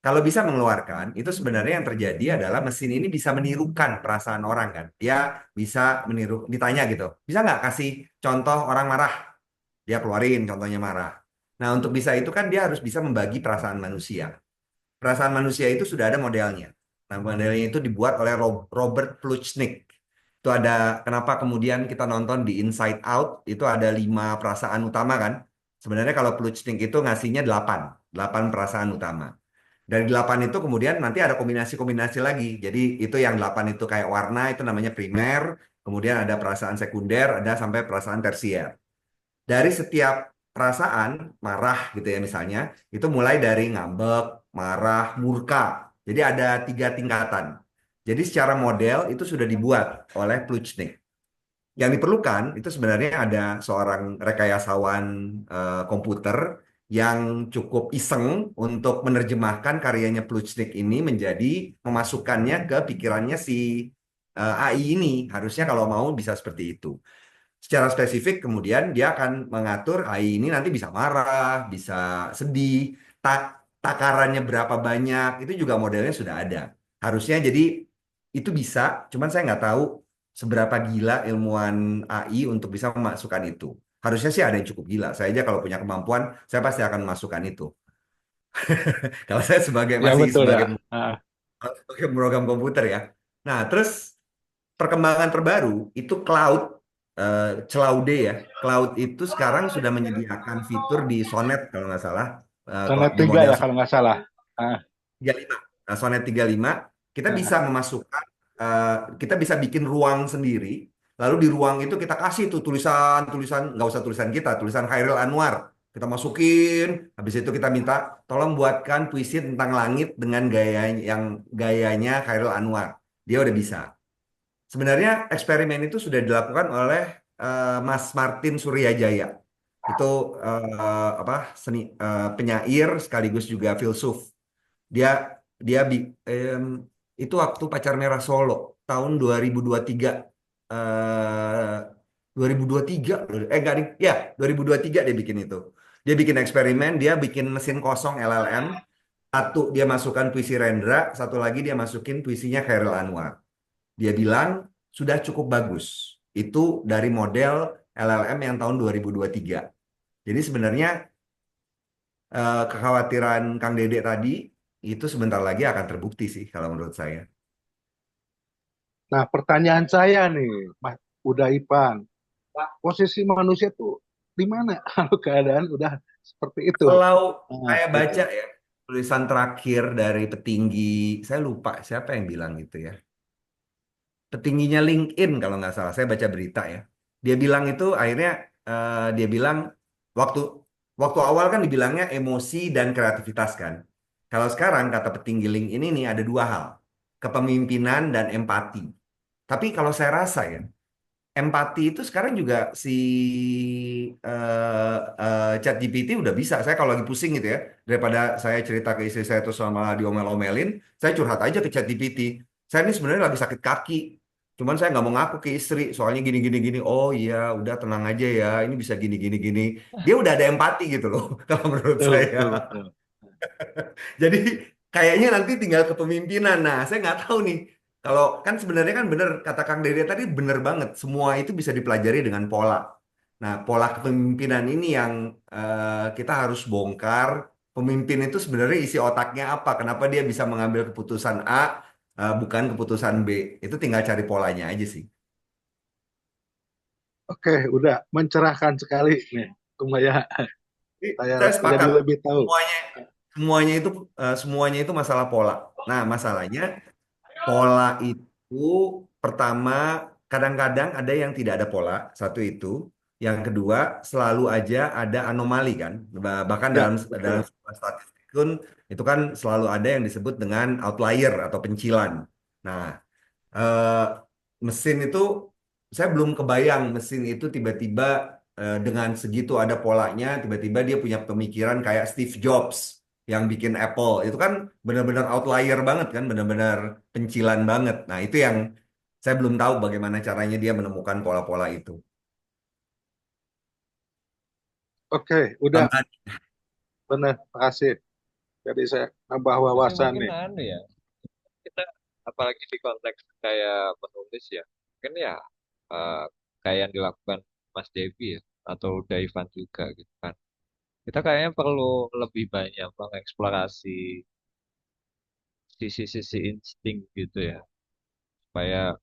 Kalau bisa mengeluarkan, itu sebenarnya yang terjadi adalah mesin ini bisa menirukan perasaan orang kan. Dia bisa meniru, ditanya gitu. Bisa nggak kasih contoh orang marah? Dia keluarin contohnya marah. Nah untuk bisa itu kan dia harus bisa membagi perasaan manusia. Perasaan manusia itu sudah ada modelnya. Nah, modelnya itu dibuat oleh Robert Plutchnik. Itu ada kenapa kemudian kita nonton di Inside Out itu ada 5 perasaan utama kan? Sebenarnya kalau Plutchnik itu ngasihnya 8 perasaan utama. Dari 8 itu kemudian nanti ada kombinasi-kombinasi lagi. Jadi itu yang 8 itu kayak warna itu namanya primer, kemudian ada perasaan sekunder, ada sampai perasaan tersier. Dari setiap perasaan marah gitu ya misalnya, itu mulai dari ngambek, marah, murka. Jadi ada 3 tingkatan. Jadi secara model itu sudah dibuat oleh Plutchnik. Yang diperlukan itu sebenarnya ada seorang rekayasawan komputer yang cukup iseng untuk menerjemahkan karyanya Plutchnik ini menjadi memasukkannya ke pikirannya si AI ini. Harusnya kalau mau bisa seperti itu. Secara spesifik kemudian dia akan mengatur AI ini nanti bisa marah, bisa sedih, takarannya berapa banyak, itu juga modelnya sudah ada. Harusnya jadi itu bisa, cuman saya nggak tahu seberapa gila ilmuwan AI untuk bisa memasukkan itu. Harusnya sih ada yang cukup gila. Saya aja kalau punya kemampuan, saya pasti akan memasukkan itu. Kalau saya sebagai Ya masih betul ya. sebagai Heeh. program komputer ya. Nah, terus perkembangan terbaru itu cloud, Claude ya. Cloud itu sekarang sudah menyediakan fitur di Sonnet kalau nggak salah, Sonnet di 3 model ya Sonnet kalau nggak salah. Heeh. 35. Nah, Sonnet 35 kita bisa Heeh. memasukkan, kita bisa bikin ruang sendiri. Lalu di ruang itu kita kasih tuh tulisan-tulisan, nggak usah tulisan kita, tulisan Khairil Anwar. Kita masukin, habis itu kita minta tolong buatkan puisi tentang langit dengan gayanya Khairil Anwar. Dia udah bisa. Sebenarnya eksperimen itu sudah dilakukan oleh Mas Martin Suryajaya. Itu apa penyair sekaligus juga filsuf. Dia dia itu waktu Pacar Merah Solo tahun 2023, 2023 enggak nih ya 2023 dia bikin itu. Dia bikin eksperimen, dia bikin mesin kosong LLM. Satu dia masukkan puisi Rendra, satu lagi dia masukin puisinya Khairil Anwar. Dia bilang sudah cukup bagus. Itu dari model LLM yang tahun 2023. Jadi sebenarnya kekhawatiran Kang Dede tadi itu sebentar lagi akan terbukti sih kalau menurut saya. Nah, pertanyaan saya nih, Mas Uda Ipang, posisi manusia tuh di mana kalau keadaan udah seperti itu? Kalau Nah, saya gitu. baca ya tulisan terakhir dari petinggi, saya lupa siapa yang bilang gitu ya. Petingginya LinkedIn kalau nggak salah, saya baca berita ya. Dia bilang itu akhirnya dia bilang waktu waktu awal kan dibilangnya emosi dan kreativitas kan. Kalau sekarang kata petinggi LinkedIn ini ada 2 hal, kepemimpinan dan empati. Tapi kalau saya rasa ya, empati itu sekarang juga si ChatGPT udah bisa. Saya kalau lagi pusing gitu ya, daripada saya cerita ke istri saya terus malah diomel-omelin, saya curhat aja ke ChatGPT. Saya ini sebenarnya lagi sakit kaki. Cuman saya nggak mau ngaku ke istri, soalnya gini gini gini. Oh iya, udah tenang aja ya. Ini bisa gini gini gini. Dia udah ada empati gitu loh, kalau menurut Betul, saya. betul, betul. Jadi kayaknya nanti tinggal kepemimpinan. Nah, saya nggak tahu nih. Kalau kan sebenarnya kan bener kata Kang Dede tadi bener banget. Semua itu bisa dipelajari dengan pola. Nah, pola kepemimpinan ini yang kita harus bongkar. Pemimpin itu sebenarnya isi otaknya apa? Kenapa dia bisa mengambil keputusan A, bukan keputusan B? Itu tinggal cari polanya aja sih. Oke, udah mencerahkan sekali nih, Kumaya. Jadi, Saya saya jadi sepakat. lebih tahu. Semuanya semuanya itu masalah pola. Nah, masalahnya pola itu pertama kadang-kadang ada yang tidak ada pola, satu itu. Yang kedua, selalu aja ada anomali kan. Bahkan Ya, dalam betul. sebuah statistik pun itu kan selalu ada yang disebut dengan outlier atau pencilan. Nah, eh, mesin itu saya belum kebayang mesin itu tiba-tiba dengan segitu ada polanya, tiba-tiba dia punya pemikiran kayak Steve Jobs yang bikin Apple. Itu kan benar-benar outlier banget kan, benar-benar pencilan banget. Nah, itu yang saya belum tahu bagaimana caranya dia menemukan pola-pola itu. Oke, udah Tambahan. benar. Makasih. Jadi saya nambah Tapi wawasan mungkin nih. anu ya, kita apalagi di konteks kayak penulis ya, mungkin ya eh, kayak yang dilakukan Mas Devi ya, atau Daivan juga gitu kan. Kita kayaknya perlu lebih banyak mengeksplorasi sisi-sisi insting gitu ya, supaya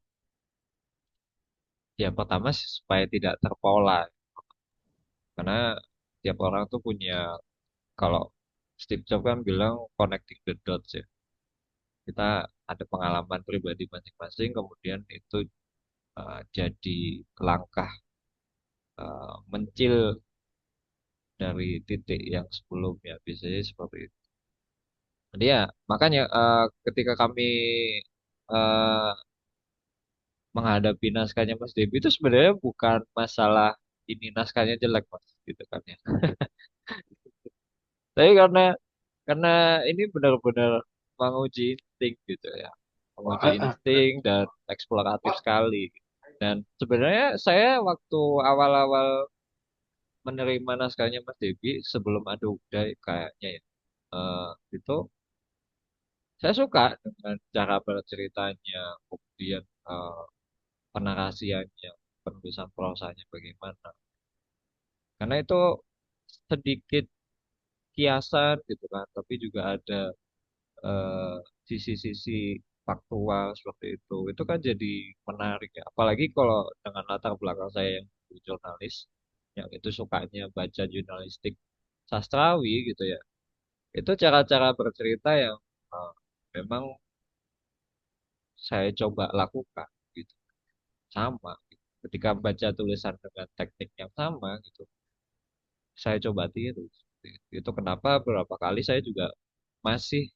ya pertama sih supaya tidak terpola, karena tiap orang tuh punya, kalau Steve Jobs kan bilang connecting the dots ya, kita ada pengalaman pribadi masing-masing, kemudian itu jadi langkah mencil dari titik yang sebelumnya, biasanya seperti itu. Jadi ya makanya ketika kami eh, menghadapi naskahnya Mas Debi itu sebenarnya bukan masalah ini naskahnya jelek Mas gitu kan ya. Tapi karena ini benar-benar menguji insting gitu ya. Menguji insting dan eksploratif sekali. Dan sebenarnya saya waktu awal-awal menerima naskahnya Mas Debi sebelum ada Uday kayaknya ya. Itu saya suka dengan cara berceritanya, kemudian penarasiannya, penulisan prosanya bagaimana. Karena itu sedikit kiasan gitu kan, tapi juga ada eh, sisi-sisi faktual seperti itu. Itu kan jadi menarik ya. Apalagi kalau dengan latar belakang saya yang jurnalis, yang itu sukanya baca jurnalistik sastrawi gitu ya. Itu cara-cara bercerita yang eh, memang saya coba lakukan gitu. Sama gitu. Ketika baca tulisan dengan teknik yang sama gitu, saya coba tiru. Itu kenapa beberapa kali saya juga masih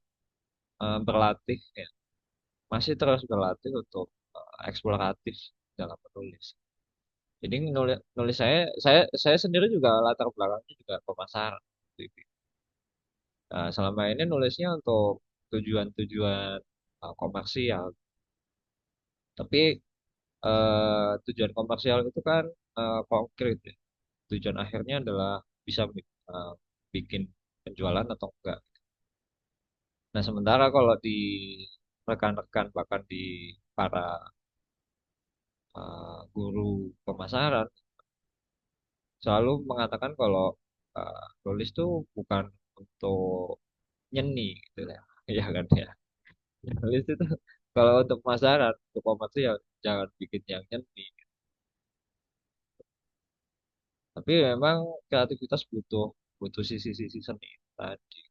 berlatih ya, masih terus berlatih untuk eksploratif dalam menulis. Jadi nulis saya sendiri juga latar belakangnya juga pemasaran. Jadi, selama ini nulisnya untuk tujuan-tujuan komersial, tapi tujuan komersial itu kan konkret ya. Tujuan akhirnya adalah bisa eh, bikin penjualan atau enggak. Nah, sementara kalau di rekan-rekan bahkan di para guru pemasaran selalu mengatakan kalau tulis itu bukan untuk nyeni gitu ya. Ya kan ya. Tulis itu kalau untuk pemasaran, untuk komersial jangan bikin yang nyeni. Tapi memang kreativitas butuh butuh sisi-sisi seni tadi.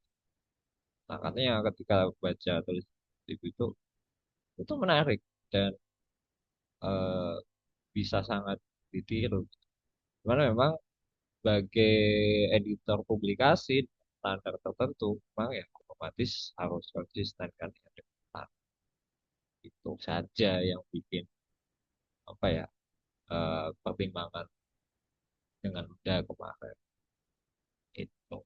Nah, katanya ketika baca tulis buku itu menarik dan eh, bisa sangat ditiru. Karena memang sebagai editor publikasi standar tertentu, memang ya otomatis harus konsisten kan ya, dengan itu saja yang bikin apa ya pertimbangan dengan udah kemarin itu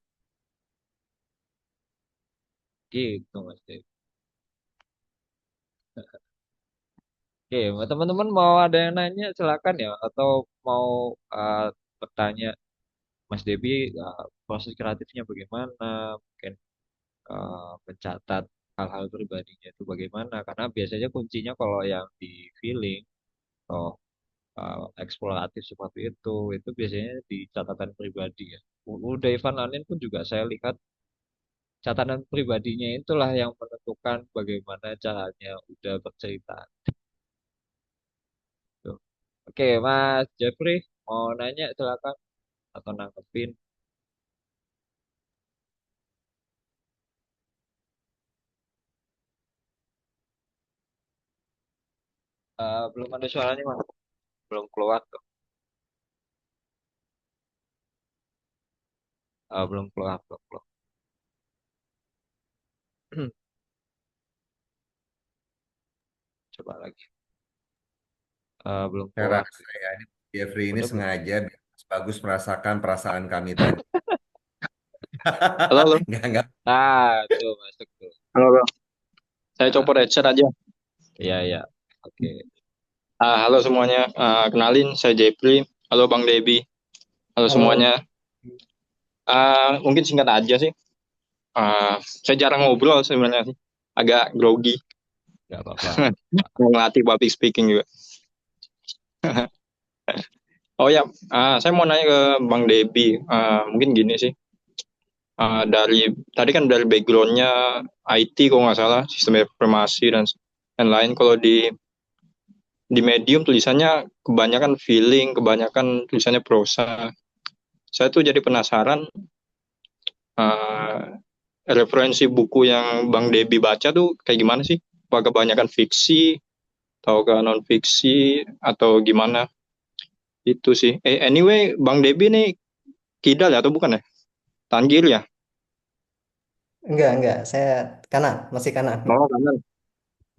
gitu Mas Dev. Oke, teman-teman mau ada yang nanya silakan ya, atau mau eh, bertanya Mas Debi proses kreatifnya bagaimana, mungkin mencatat hal-hal pribadinya itu bagaimana, karena biasanya kuncinya kalau yang di feeling atau eksploratif seperti itu biasanya di catatan pribadi ya. Udah Ivan Lanin pun juga saya lihat catatan pribadinya itulah yang menentukan bagaimana caranya udah bercerita. Tuh. Oke, Mas Jeffrey mau nanya silakan atau nanggepin. Belum ada suaranya mas, belum keluar tuh. Belum keluar, belum keluar. Coba lagi. Belum Saya keluar. rasa ya ini Jeffrey ini Udah belum. sengaja biar Mas Bagus merasakan perasaan kami tadi. Halo, halo. Enggak. Tuh masuk tuh. Halo, halo. Saya Nah, copot headset aja. iya iya. Oke. Halo semuanya. Kenalin, saya Jepri. Halo Bang Debi. Halo Halo. semuanya. Mungkin singkat aja sih. Saya jarang ngobrol sebenarnya sih. Agak grogi. Nggak apa-apa. Ngelatih public speaking juga. Oh ya, saya mau nanya ke Bang Debi. Mungkin gini sih. Dari tadi kan dari backgroundnya IT kalau nggak salah, sistem informasi dan lain. Kalau di medium tulisannya kebanyakan feeling, kebanyakan tulisannya prosa. Saya tuh jadi penasaran, eh, referensi buku yang Bang Debi baca tuh kayak gimana sih? Apakah kebanyakan fiksi atau ke non fiksi atau gimana? Itu sih. Anyway, Bang Debi nih kidal ya atau bukan ya? Tanggir ya? Enggak, saya kanan, masih kanan. Oh, kanan.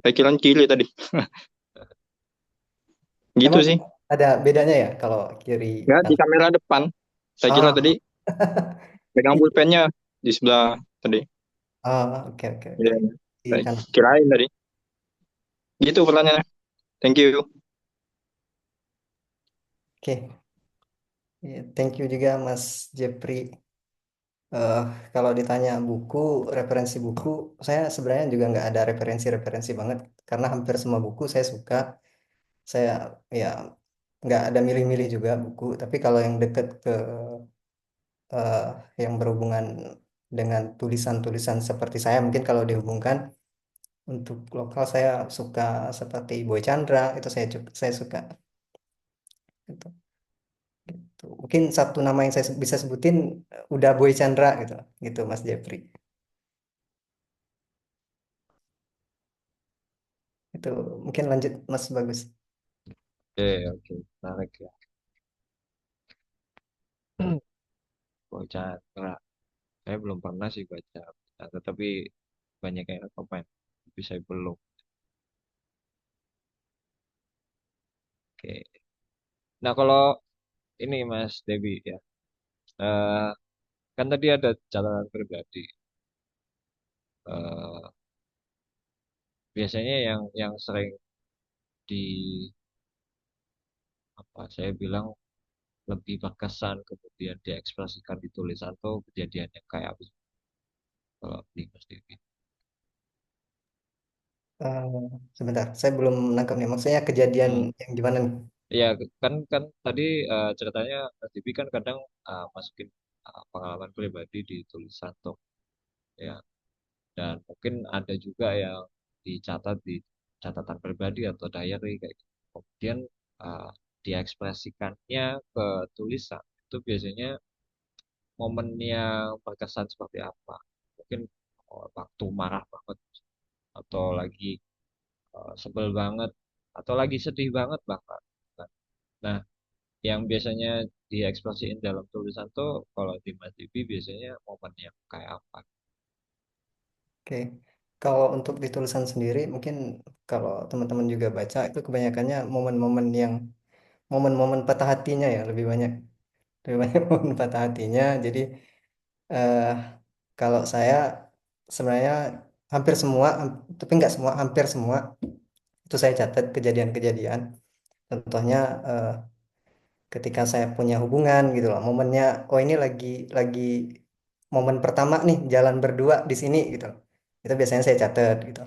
Saya kira kiri tadi. Gitu Emang sih. ada bedanya ya kalau kiri Ya, di kanan? kamera depan. Saya kira Ah, tadi pegang iya. pulpennya di sebelah tadi. Oh, oke oke Ya, oke. Di saya kanan. kirain tadi. Gitu pertanyaannya. Thank you. Oke. Iya, thank you juga Mas Jepri. Eh, Kalau ditanya buku, referensi buku, saya sebenarnya juga nggak ada referensi-referensi banget karena hampir semua buku saya suka. Saya ya nggak ada milih-milih juga buku. Tapi kalau yang deket ke eh, yang berhubungan dengan tulisan-tulisan seperti saya, mungkin kalau dihubungkan untuk lokal saya suka seperti Boy Chandra itu saya suka. Gitu. Gitu. Mungkin satu nama yang saya bisa sebutin udah Boy Chandra gitu, gitu Mas Jeffrey. Itu mungkin lanjut Mas Bagus. Oke, oke. Menarik ya. Baca. Saya belum pernah sih baca. Tetapi banyak yang rekomen. Tapi saya belum. Oke. Nah kalau ini Mas Debi ya. eh, Kan tadi ada catatan pribadi. Eh, Biasanya yang sering di apa saya bilang lebih berkesan kemudian diekspresikan di tulisan tuh kejadian yang kayak apa sih? Kalau di Mas Debi? Eh, Sebentar, saya belum nangkap nih. Maksudnya kejadian Hmm. yang gimana nih? Ya kan kan tadi ceritanya Mas Debi kan kadang masukin pengalaman pribadi di tulisan tuh ya. Dan mungkin ada juga yang dicatat di catatan pribadi atau diary kayak gitu. Kemudian uh, diekspresikannya ke tulisan itu biasanya momen yang berkesan seperti apa? Mungkin waktu marah banget atau lagi sebel banget atau lagi sedih banget bahkan. Nah, yang biasanya diekspresiin dalam tulisan tuh kalau di Mas Dibi biasanya momen yang kayak apa? Oke. Kalau untuk di tulisan sendiri, mungkin kalau teman-teman juga baca itu kebanyakannya momen-momen patah hatinya ya lebih banyak momen patah hatinya. Jadi eh, kalau saya sebenarnya hampir semua, tapi nggak semua, hampir semua itu saya catat kejadian-kejadian. Contohnya ketika saya punya hubungan gitu loh, momennya, oh ini lagi momen pertama nih jalan berdua di sini gitu. Itu biasanya saya catat gitu.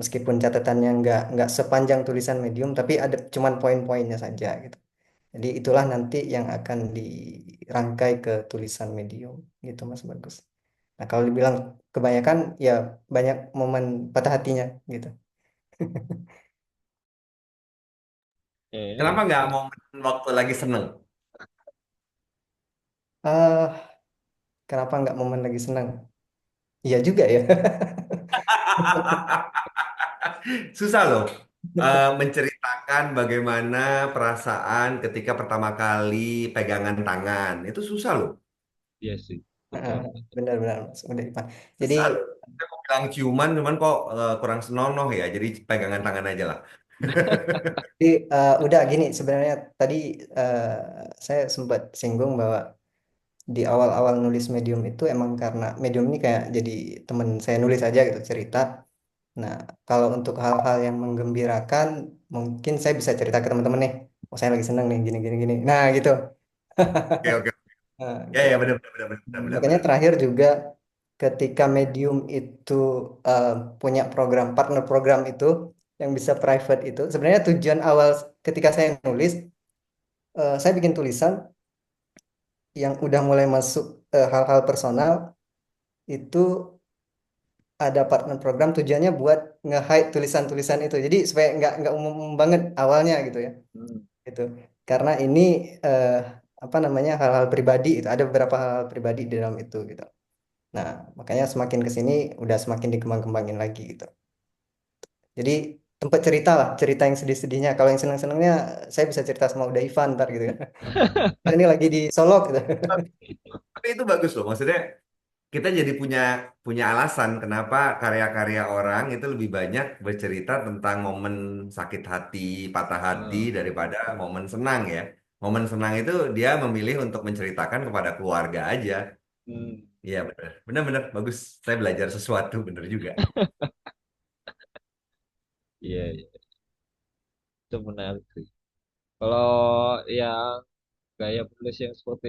Meskipun catatannya nggak sepanjang tulisan medium, tapi ada cuman poin-poinnya saja gitu. Jadi itulah nanti yang akan dirangkai ke tulisan medium gitu Mas Bagus. Nah kalau dibilang kebanyakan ya banyak momen patah hatinya gitu. Ya, Kenapa ini nggak momen waktu lagi seneng? Ah, kenapa nggak momen lagi senang? Iya juga ya. Susah loh. menceritakan bagaimana perasaan ketika pertama kali pegangan tangan. Itu susah loh. Iya sih, Heeh, betul, betul. benar-benar Mas Udah, Ivan. Jadi Susah loh. Saya mau bilang ciuman, cuman kok kurang senonoh ya. Jadi pegangan tangan aja lah. udah gini sebenarnya tadi eh, saya sempat singgung bahwa di awal-awal nulis Medium itu emang karena Medium ini kayak jadi temen saya nulis aja gitu cerita. Nah, kalau untuk hal-hal yang menggembirakan, mungkin saya bisa cerita ke teman-teman nih. Oh, saya lagi seneng nih, gini, gini, gini. Nah, gitu. Oke, oke. Nah, Ya, gitu. ya, benar, benar, benar, benar, benar, Makanya benar. terakhir juga ketika Medium itu eh, punya program, partner program itu, yang bisa private itu, sebenarnya tujuan awal ketika saya nulis, saya bikin tulisan yang udah mulai masuk hal-hal personal, itu ada partner program tujuannya buat nge-hide tulisan-tulisan itu. Jadi supaya nggak umum banget awalnya gitu ya. Hmm. Gitu. Karena ini eh, apa namanya hal-hal pribadi itu ada beberapa hal pribadi di dalam itu gitu. Nah, makanya semakin ke sini udah semakin dikembang-kembangin lagi gitu. Jadi tempat cerita lah, cerita yang sedih-sedihnya. Kalau yang seneng-senengnya saya bisa cerita sama udah Ivan ntar gitu kan. Ini lagi di Solok gitu. Tapi itu bagus loh. Maksudnya kita jadi punya punya alasan kenapa karya-karya orang itu lebih banyak bercerita tentang momen sakit hati, patah hati Hmm. daripada momen senang ya. Momen senang itu dia memilih untuk menceritakan kepada keluarga aja. Hmm. Iya benar, benar-benar bagus. Saya belajar sesuatu benar juga. Iya, iya, itu menarik sih. Kalau yang gaya penulis yang seperti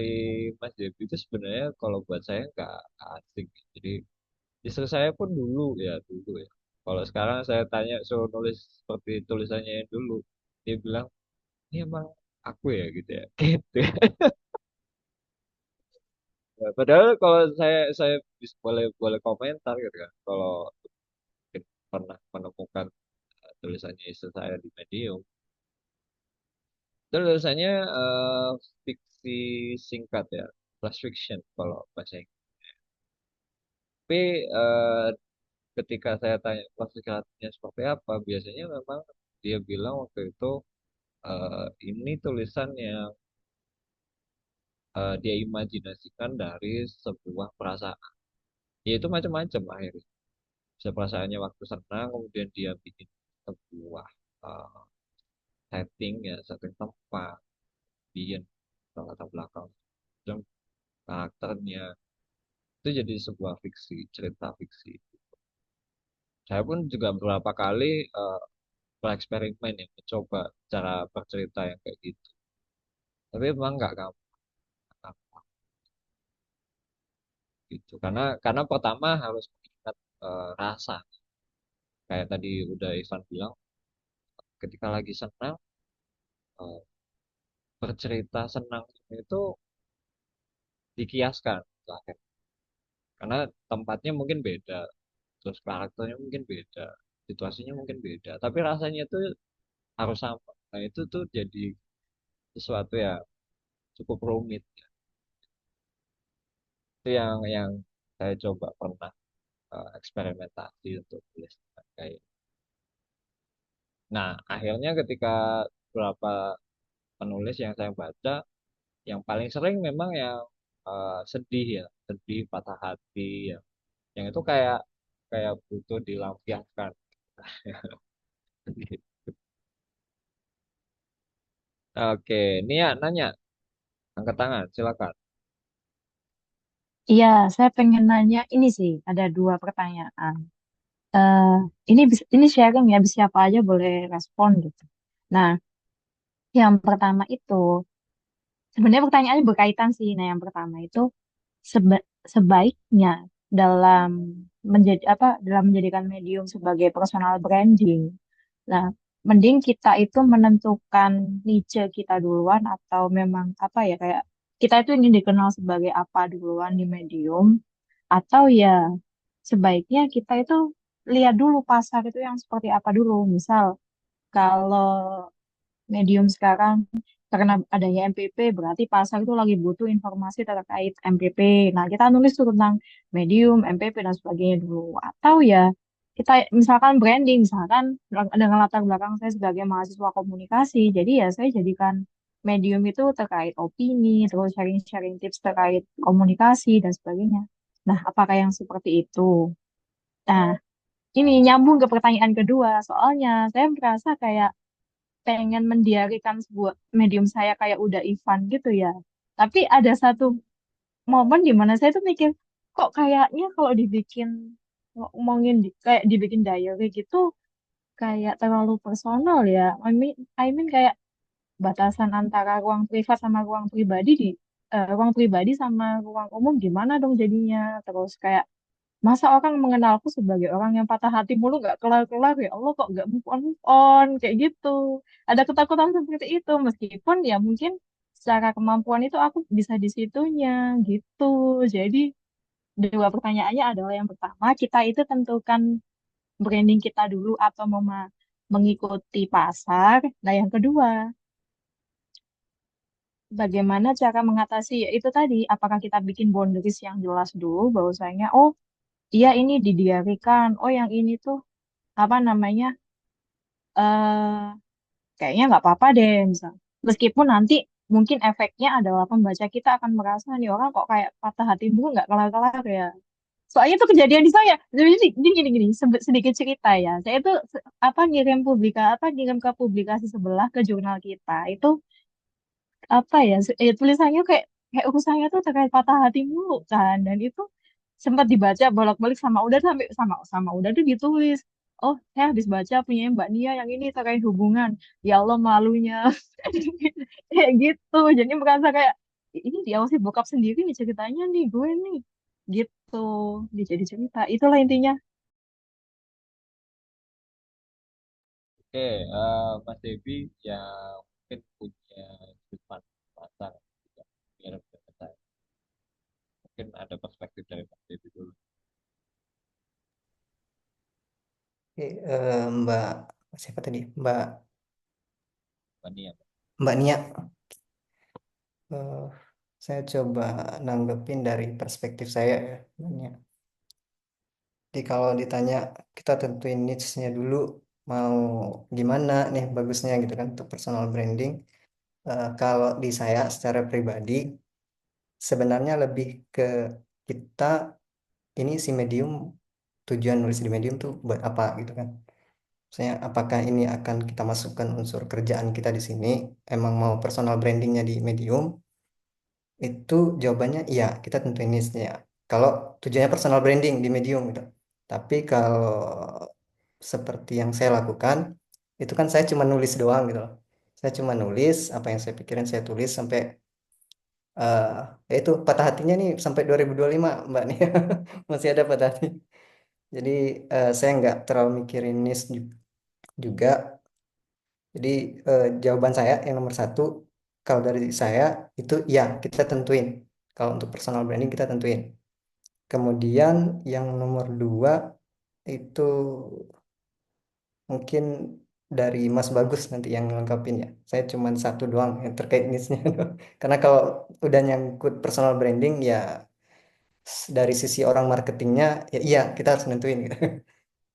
Mas Devi itu sebenarnya kalau buat saya nggak asing. Jadi justru saya pun dulu ya dulu ya. Kalau sekarang saya tanya suruh nulis seperti tulisannya yang dulu, dia bilang ini emang aku ya gitu ya. Gitu. Ya, padahal kalau saya boleh boleh komentar gitu kan. Kalau mungkin pernah menemukan tulisannya istri saya di Medium, itu tulisannya fiksi singkat ya, flash fiction kalau bahasa Inggris. Tapi ketika saya tanya klasifikasinya seperti apa, biasanya memang dia bilang waktu itu ini tulisan yang dia imajinasikan dari sebuah perasaan. Ya itu macam-macam akhirnya. Bisa perasaannya waktu senang, kemudian dia bikin sebuah eh, setting ya, setting tempat, bikin latar belakang, dan karakternya. Itu jadi sebuah fiksi, cerita fiksi. Saya pun juga beberapa kali bereksperimen ya, mencoba cara bercerita yang kayak gitu. Tapi memang nggak gampang gitu. Karena pertama harus mengikat rasa. Kayak tadi udah Ivan bilang, ketika lagi senang, eh, bercerita senang itu dikiaskan. Karena tempatnya mungkin beda, terus karakternya mungkin beda, situasinya mungkin beda. Tapi rasanya itu harus sama. Nah itu tuh jadi sesuatu yang cukup rumit. Itu yang saya coba pernah eksperimentasi untuk tulis kayak. Nah, akhirnya ketika beberapa penulis yang saya baca, yang paling sering memang yang sedih ya, sedih, patah hati ya. Yang itu kayak kayak butuh dilampiaskan. Oke, Nia nanya, angkat tangan, silakan. Iya, saya pengen nanya ini sih, ada dua pertanyaan. eh ini sharing ya, siapa aja boleh respon gitu. Nah, yang pertama itu sebenarnya pertanyaannya berkaitan sih. Nah, yang pertama itu sebaiknya dalam dalam menjadikan medium sebagai personal branding. Nah, mending kita itu menentukan niche kita duluan atau memang apa ya kayak kita itu ingin dikenal sebagai apa duluan di medium atau ya sebaiknya kita itu lihat dulu pasar itu yang seperti apa dulu. Misal kalau medium sekarang karena adanya MPP berarti pasar itu lagi butuh informasi terkait MPP. Nah, kita nulis tuh tentang medium, MPP dan sebagainya dulu. Atau ya kita misalkan branding, misalkan dengan latar belakang saya sebagai mahasiswa komunikasi, jadi ya saya jadikan medium itu terkait opini, terus sharing-sharing tips terkait komunikasi dan sebagainya. Nah, apakah yang seperti itu? Nah, ini nyambung ke pertanyaan kedua, soalnya saya merasa kayak pengen mendiarikan sebuah medium saya kayak udah Ivan gitu ya. Tapi ada satu momen di mana saya tuh mikir, kok kayaknya kalau dibikin ngomongin kayak dibikin diary gitu kayak terlalu personal ya. I mean kayak batasan antara ruang privat sama ruang pribadi ruang pribadi sama ruang umum gimana dong jadinya. Terus kayak masa orang mengenalku sebagai orang yang patah hati mulu nggak kelar-kelar ya Allah kok nggak move on kayak gitu. Ada ketakutan seperti itu meskipun ya mungkin secara kemampuan itu aku bisa di situnya gitu. Jadi dua pertanyaannya adalah yang pertama kita itu tentukan branding kita dulu atau mengikuti pasar. Nah yang kedua bagaimana cara mengatasi ya itu tadi apakah kita bikin boundaries yang jelas dulu bahwasanya oh iya ini didiarikan oh yang ini tuh apa namanya eh kayaknya nggak apa-apa deh misal meskipun nanti mungkin efeknya adalah pembaca kita akan merasa nih orang kok kayak patah hati dulu nggak kelar-kelar ya soalnya itu kejadian di saya jadi gini sedikit cerita ya saya itu apa ngirim ke publikasi sebelah ke jurnal kita itu apa ya tulisannya kayak kayak urusannya tuh terkait patah hati mulu kan dan itu sempat dibaca bolak-balik sama udah sampai sama udah tuh ditulis oh saya habis baca punya Mbak Nia yang ini terkait hubungan ya Allah malunya kayak gitu jadi merasa kayak ini diawasi bokap sendiri nih ceritanya nih gue nih gitu dia jadi cerita itulah intinya. Oke, Mas Devi yang mungkin punya sudut pandang pasar juga mirip dengan saya. Mungkin ada perspektif dari Mas Devi dulu. Oke, Mbak siapa tadi? Mbak Mbak Nia. Mbak Nia. Eh, saya coba nanggepin dari perspektif saya ya, Mbak Nia. Jadi kalau ditanya kita tentuin niche-nya dulu mau gimana nih bagusnya gitu kan untuk personal branding. Kalau di saya secara pribadi sebenarnya lebih ke kita ini si medium tujuan nulis di medium tuh buat apa gitu kan. Misalnya apakah ini akan kita masukkan unsur kerjaan kita di sini, emang mau personal brandingnya di medium, itu jawabannya iya, kita tentuin niche-nya. Kalau tujuannya personal branding di medium gitu. Tapi kalau seperti yang saya lakukan, itu kan saya cuma nulis doang gitu loh. Saya cuma nulis apa yang saya pikirin saya tulis sampai eh ya itu patah hatinya nih sampai 2025 Mbak nih masih ada patah hati. Jadi saya nggak terlalu mikirin niche juga. Jadi jawaban saya yang nomor satu kalau dari saya itu ya kita tentuin. Kalau untuk personal branding kita tentuin. Kemudian yang nomor dua itu mungkin dari Mas Bagus nanti yang lengkapin ya. Saya cuma satu doang yang terkait niche-nya. Karena kalau udah nyangkut personal branding ya dari sisi orang marketingnya ya iya kita harus nentuin gitu.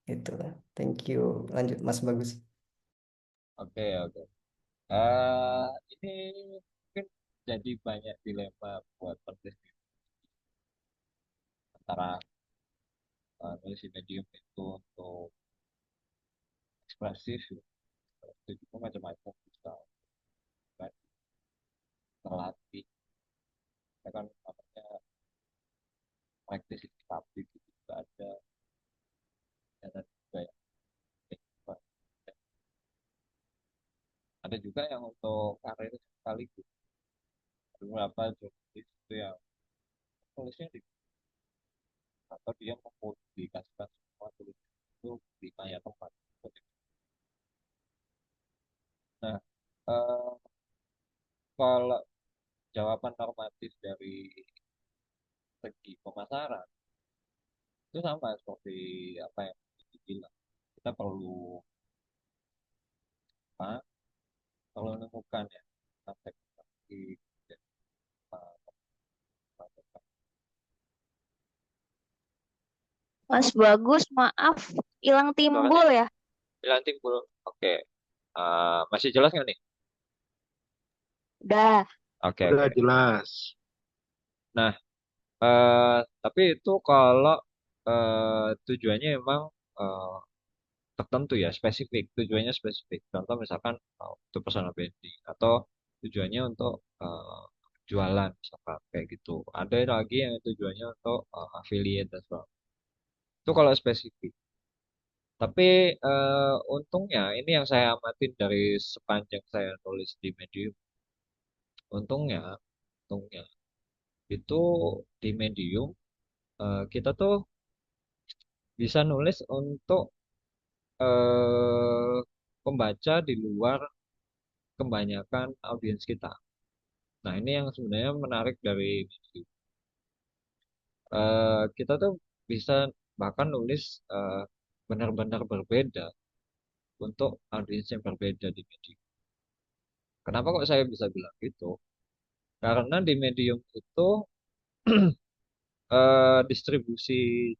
Gitu lah. Thank you. Lanjut Mas Bagus. Oke, oke. Ini mungkin jadi banyak dilema buat penulis antara nulis di medium itu untuk ekspresif, itu juga macam-macam bisa kan, terlatih. Ya kan namanya praktis publik itu juga ada dan juga yang ada juga yang untuk karir sekaligus. Ada beberapa jurnalis itu yang tulisnya di atau dia mempublikasikan semua tulisan itu di banyak tempat. Nah, eh, kalau jawaban normatif dari segi pemasaran itu sama seperti apa yang dibilang. Kita perlu apa? Perlu menemukan ya segmentasi dan Mas Bagus, maaf. hilang Suaranya timbul ya. hilang timbul. Oke. Masih jelas nggak nih? Udah. Oke, Udah oke. jelas. Nah, tapi itu kalau tujuannya emang eh, tertentu ya, spesifik. Tujuannya spesifik. Contoh misalkan untuk personal branding atau tujuannya untuk jualan misalkan kayak gitu. Ada lagi yang tujuannya untuk affiliate dan sebagainya. Itu kalau spesifik. Tapi untungnya ini yang saya amatin dari sepanjang saya nulis di Medium. Untungnya, untungnya itu di Medium kita tuh bisa nulis untuk eh, pembaca di luar kebanyakan audiens kita. Nah, ini yang sebenarnya menarik dari Medium. Kita tuh bisa bahkan nulis benar-benar berbeda untuk audiens yang berbeda di Medium. Kenapa kok saya bisa bilang gitu? Karena di Medium itu distribusi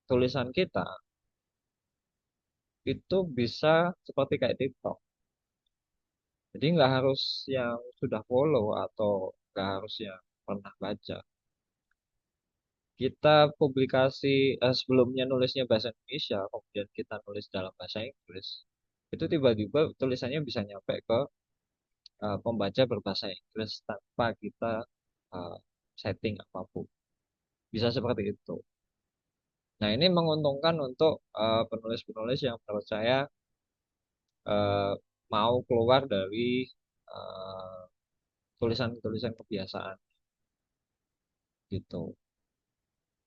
tulisan kita itu bisa seperti kayak TikTok. Jadi nggak harus yang sudah follow atau nggak harus yang pernah baca. Kita publikasi sebelumnya nulisnya bahasa Indonesia, kemudian kita nulis dalam bahasa Inggris. Itu tiba-tiba tulisannya bisa nyampe ke pembaca berbahasa Inggris tanpa kita eh, setting apapun. Bisa seperti itu. Nah, ini menguntungkan untuk penulis-penulis yang menurut saya eh, mau keluar dari eh, tulisan-tulisan kebiasaan gitu.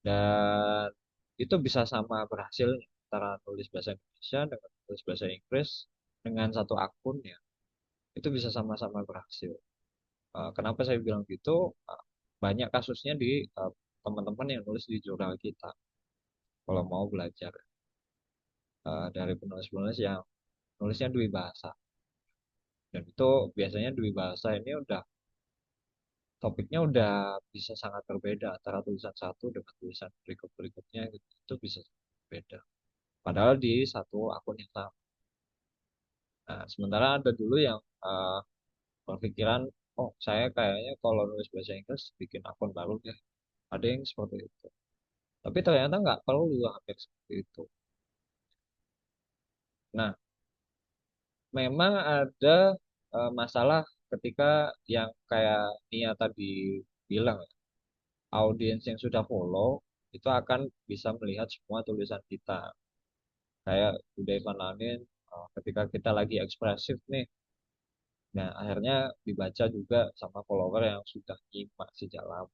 Dan itu bisa sama berhasilnya antara tulis bahasa Indonesia dengan tulis bahasa Inggris dengan satu akun ya. Itu bisa sama-sama berhasil. Kenapa saya bilang gitu? Banyak kasusnya di teman-teman yang nulis di jurnal kita. Kalau mau belajar dari penulis-penulis yang nulisnya dua bahasa. Dan itu biasanya dua bahasa ini udah topiknya udah bisa sangat berbeda antara tulisan satu dengan tulisan berikut-berikutnya gitu. Itu bisa berbeda. Padahal di satu akun yang sama. Nah, sementara ada dulu yang berpikiran, oh saya kayaknya kalau nulis bahasa Inggris bikin akun baru deh. Ada yang seperti itu. Tapi ternyata nggak perlu hampir seperti itu. Nah, memang ada masalah ketika yang kayak Nia tadi bilang, ya, audiens yang sudah follow itu akan bisa melihat semua tulisan kita. Kayak Uday Van Lanen, ketika kita lagi ekspresif nih, nah akhirnya dibaca juga sama follower yang sudah nyimak sejak lama.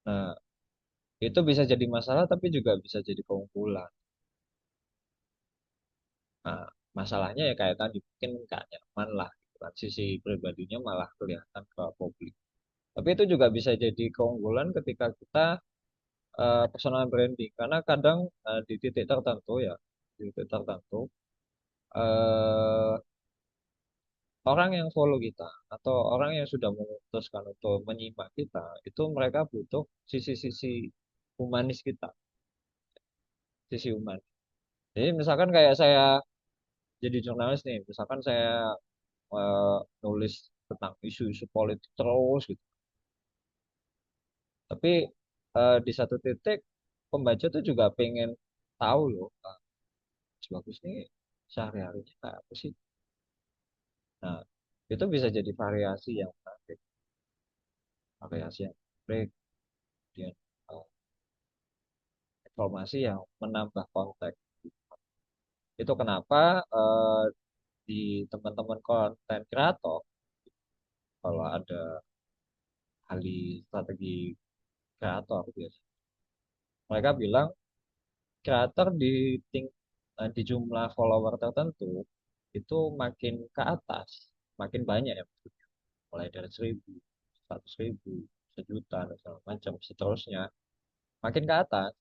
Nah, itu bisa jadi masalah tapi juga bisa jadi keunggulan. Nah, masalahnya ya kayak tadi mungkin nggak nyaman lah gitu kan. Sisi pribadinya malah kelihatan ke publik. Tapi itu juga bisa jadi keunggulan ketika kita personal branding karena kadang di titik tertentu ya, di titik tertentu eh, orang yang follow kita atau orang yang sudah memutuskan untuk menyimak kita itu mereka butuh sisi-sisi humanis kita, sisi humanis. Jadi misalkan kayak saya jadi jurnalis nih, misalkan saya eh, nulis tentang isu-isu politik terus gitu. Tapi di satu titik pembaca tuh juga pengen tahu loh, bagus nih sehari-harinya kayak apa sih. Nah, itu bisa jadi variasi yang menarik, variasi yang menarik, kemudian eh, informasi yang menambah konteks. Itu kenapa di teman-teman konten kreator kalau ada ahli strategi kreator biasa, mereka bilang kreator di jumlah follower tertentu itu makin ke atas, makin banyak ya, maksudnya. Mulai dari 1.000, 100.000, sejuta, dan segala macam, seterusnya. Makin ke atas,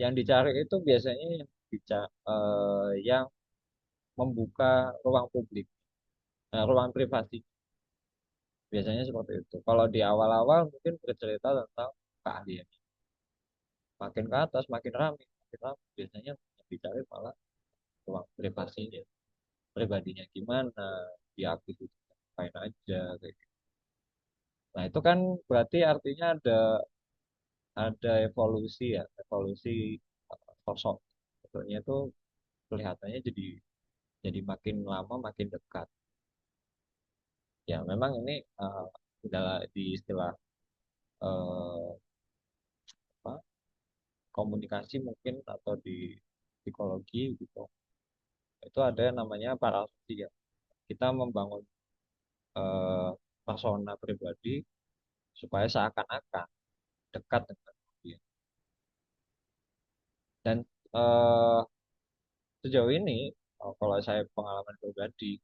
yang dicari itu biasanya yang membuka ruang publik, ruang privasi. Biasanya seperti itu. Kalau di awal-awal mungkin bercerita tentang keahlian. Makin ke atas, makin ramai. kita biasanya bicara malah ruang privasinya, pribadinya gimana, dia aktivitas ngapain aja kayak gitu. Nah itu kan berarti artinya ada evolusi ya, evolusi sosok. Sebetulnya itu kelihatannya jadi makin lama makin dekat. Ya memang ini adalah di istilah eh, apa, komunikasi mungkin atau di psikologi gitu. Itu ada yang namanya paralisi ya. Kita membangun eh, persona pribadi supaya seakan-akan dekat dengan dia. Dan eh, sejauh ini kalau saya pengalaman pribadi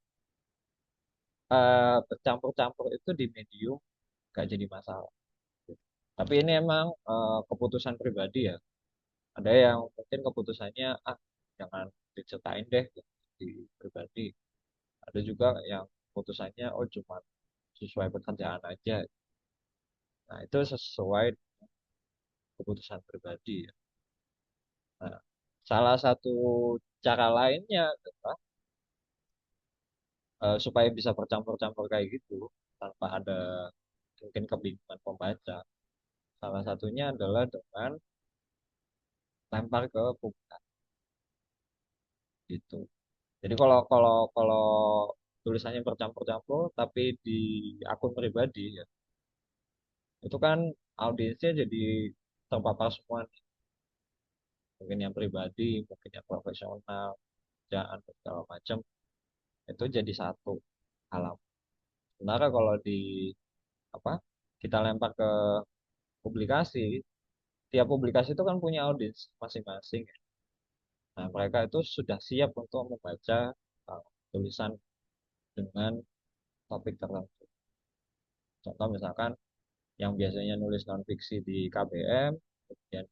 bercampur-campur itu di medium gak jadi masalah. Tapi ini emang keputusan pribadi ya. Ada yang mungkin keputusannya jangan diceritain deh di pribadi. Ada juga yang keputusannya cuma sesuai pekerjaan aja. Nah itu sesuai keputusan pribadi ya. Nah, salah satu cara lainnya adalah supaya bisa bercampur-campur kayak gitu tanpa ada mungkin kebingungan pembaca. Salah satunya adalah dengan lempar ke publik gitu. Jadi kalau kalau kalau tulisannya bercampur-campur tapi di akun pribadi ya, itu kan audiensnya jadi terpapar semua nih. Mungkin yang pribadi, mungkin yang profesional, kerjaan dan segala macam itu jadi satu alam. Sementara kalau di apa kita lempar ke publikasi, tiap publikasi itu kan punya audiens masing-masing ya. Nah, mereka itu sudah siap untuk membaca tulisan dengan topik tertentu. Contoh misalkan yang biasanya nulis non fiksi di KBM, kemudian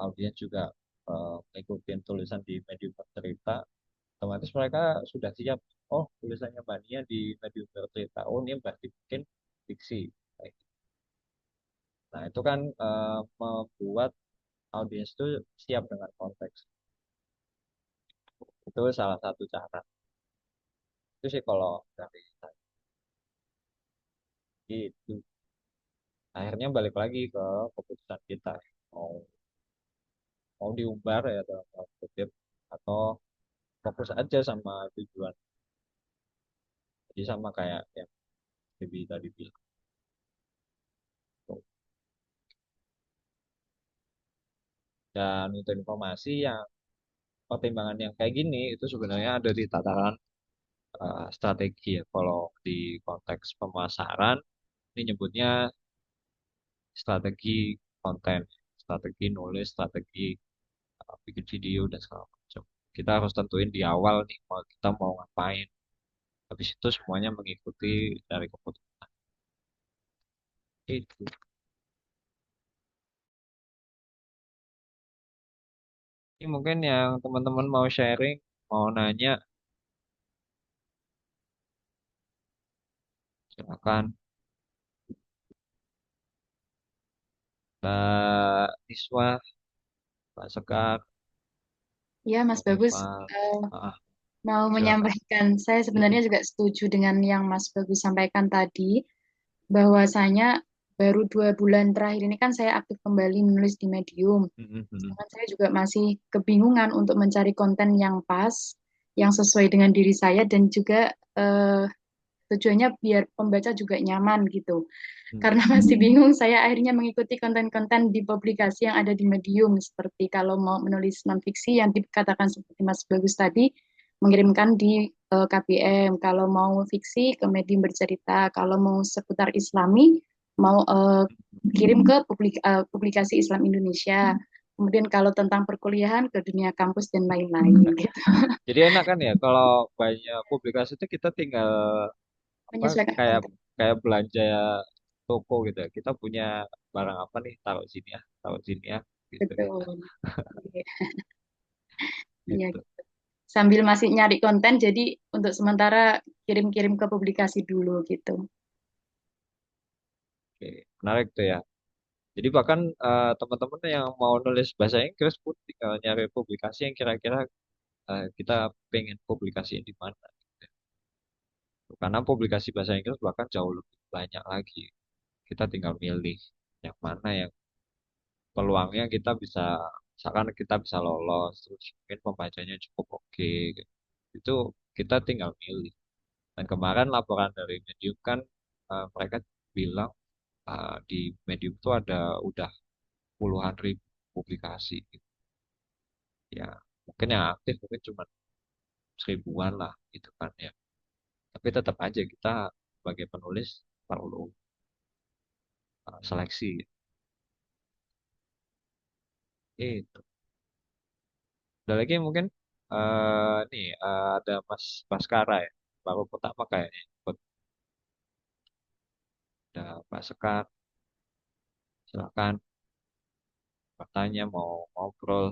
audiens juga mengikuti tulisan di medium bercerita, otomatis mereka sudah siap. Oh, tulisannya Mbak Nia di medium bercerita. Oh, ini berarti mungkin fiksi. Nah, itu kan membuat audiens itu siap dengan konteks. Itu salah satu cara. Itu sih kalau dari saya. Itu. Akhirnya balik lagi ke keputusan kita. Mau mau diumbar ya dalam tanda kutip atau fokus aja sama tujuan. Jadi sama kayak yang Bibi tadi bilang. Tuh. Dan untuk informasi yang pertimbangan yang kayak gini itu sebenarnya ada di tataran strategi ya. Kalau di konteks pemasaran ini nyebutnya strategi konten, strategi nulis, strategi bikin video dan segala macam. Kita harus tentuin di awal nih kita mau ngapain. Habis itu semuanya mengikuti dari keputusan itu. Ini mungkin yang teman-teman mau sharing, mau nanya, silakan. Mbak Iswa, Mbak Sekar, Ya, Mas Mbak Bagus, Rifa, eh, ah, mau silakan. menyampaikan, saya sebenarnya juga setuju dengan yang Mas Bagus sampaikan tadi, bahwasanya baru 2 bulan terakhir ini kan saya aktif kembali menulis di Medium. Sedangkan saya juga masih kebingungan untuk mencari konten yang pas, yang sesuai dengan diri saya, dan juga tujuannya biar pembaca juga nyaman gitu. Karena masih bingung, saya akhirnya mengikuti konten-konten di publikasi yang ada di Medium, seperti kalau mau menulis non-fiksi yang dikatakan seperti Mas Bagus tadi, mengirimkan di KBM, kalau mau fiksi ke Medium bercerita, kalau mau seputar Islami, mau kirim ke publikasi Islam Indonesia. Kemudian kalau tentang perkuliahan ke dunia kampus dan lain-lain gitu. Jadi enak kan ya kalau banyak publikasi itu kita tinggal apa Menyesuaikan kayak konten. kayak belanja toko gitu ya. Kita punya barang apa nih taruh sini ya gitu kan. Betul. Iya, Gitu. sambil masih nyari konten, jadi untuk sementara kirim-kirim ke publikasi dulu gitu. Oke, menarik tuh ya. Jadi bahkan teman-teman yang mau nulis bahasa Inggris pun tinggal nyari publikasi yang kira-kira kita pengen publikasiin di mana. Karena publikasi bahasa Inggris bahkan jauh lebih banyak lagi. Kita tinggal milih yang mana yang peluangnya kita bisa, misalkan kita bisa lolos, terus mungkin pembacanya cukup oke, gitu. Itu kita tinggal milih. Dan kemarin laporan dari Medium kan mereka bilang di Medium itu ada udah puluhan ribu publikasi, gitu. Ya mungkin yang aktif mungkin cuma seribuan lah gitu kan ya. Tapi tetap aja kita sebagai penulis perlu seleksi. Itu. Ada lagi mungkin nih ada Mas Baskara ya. Baru pertama kayaknya ikut. Ada Pak Sekar, silakan bertanya mau ngobrol.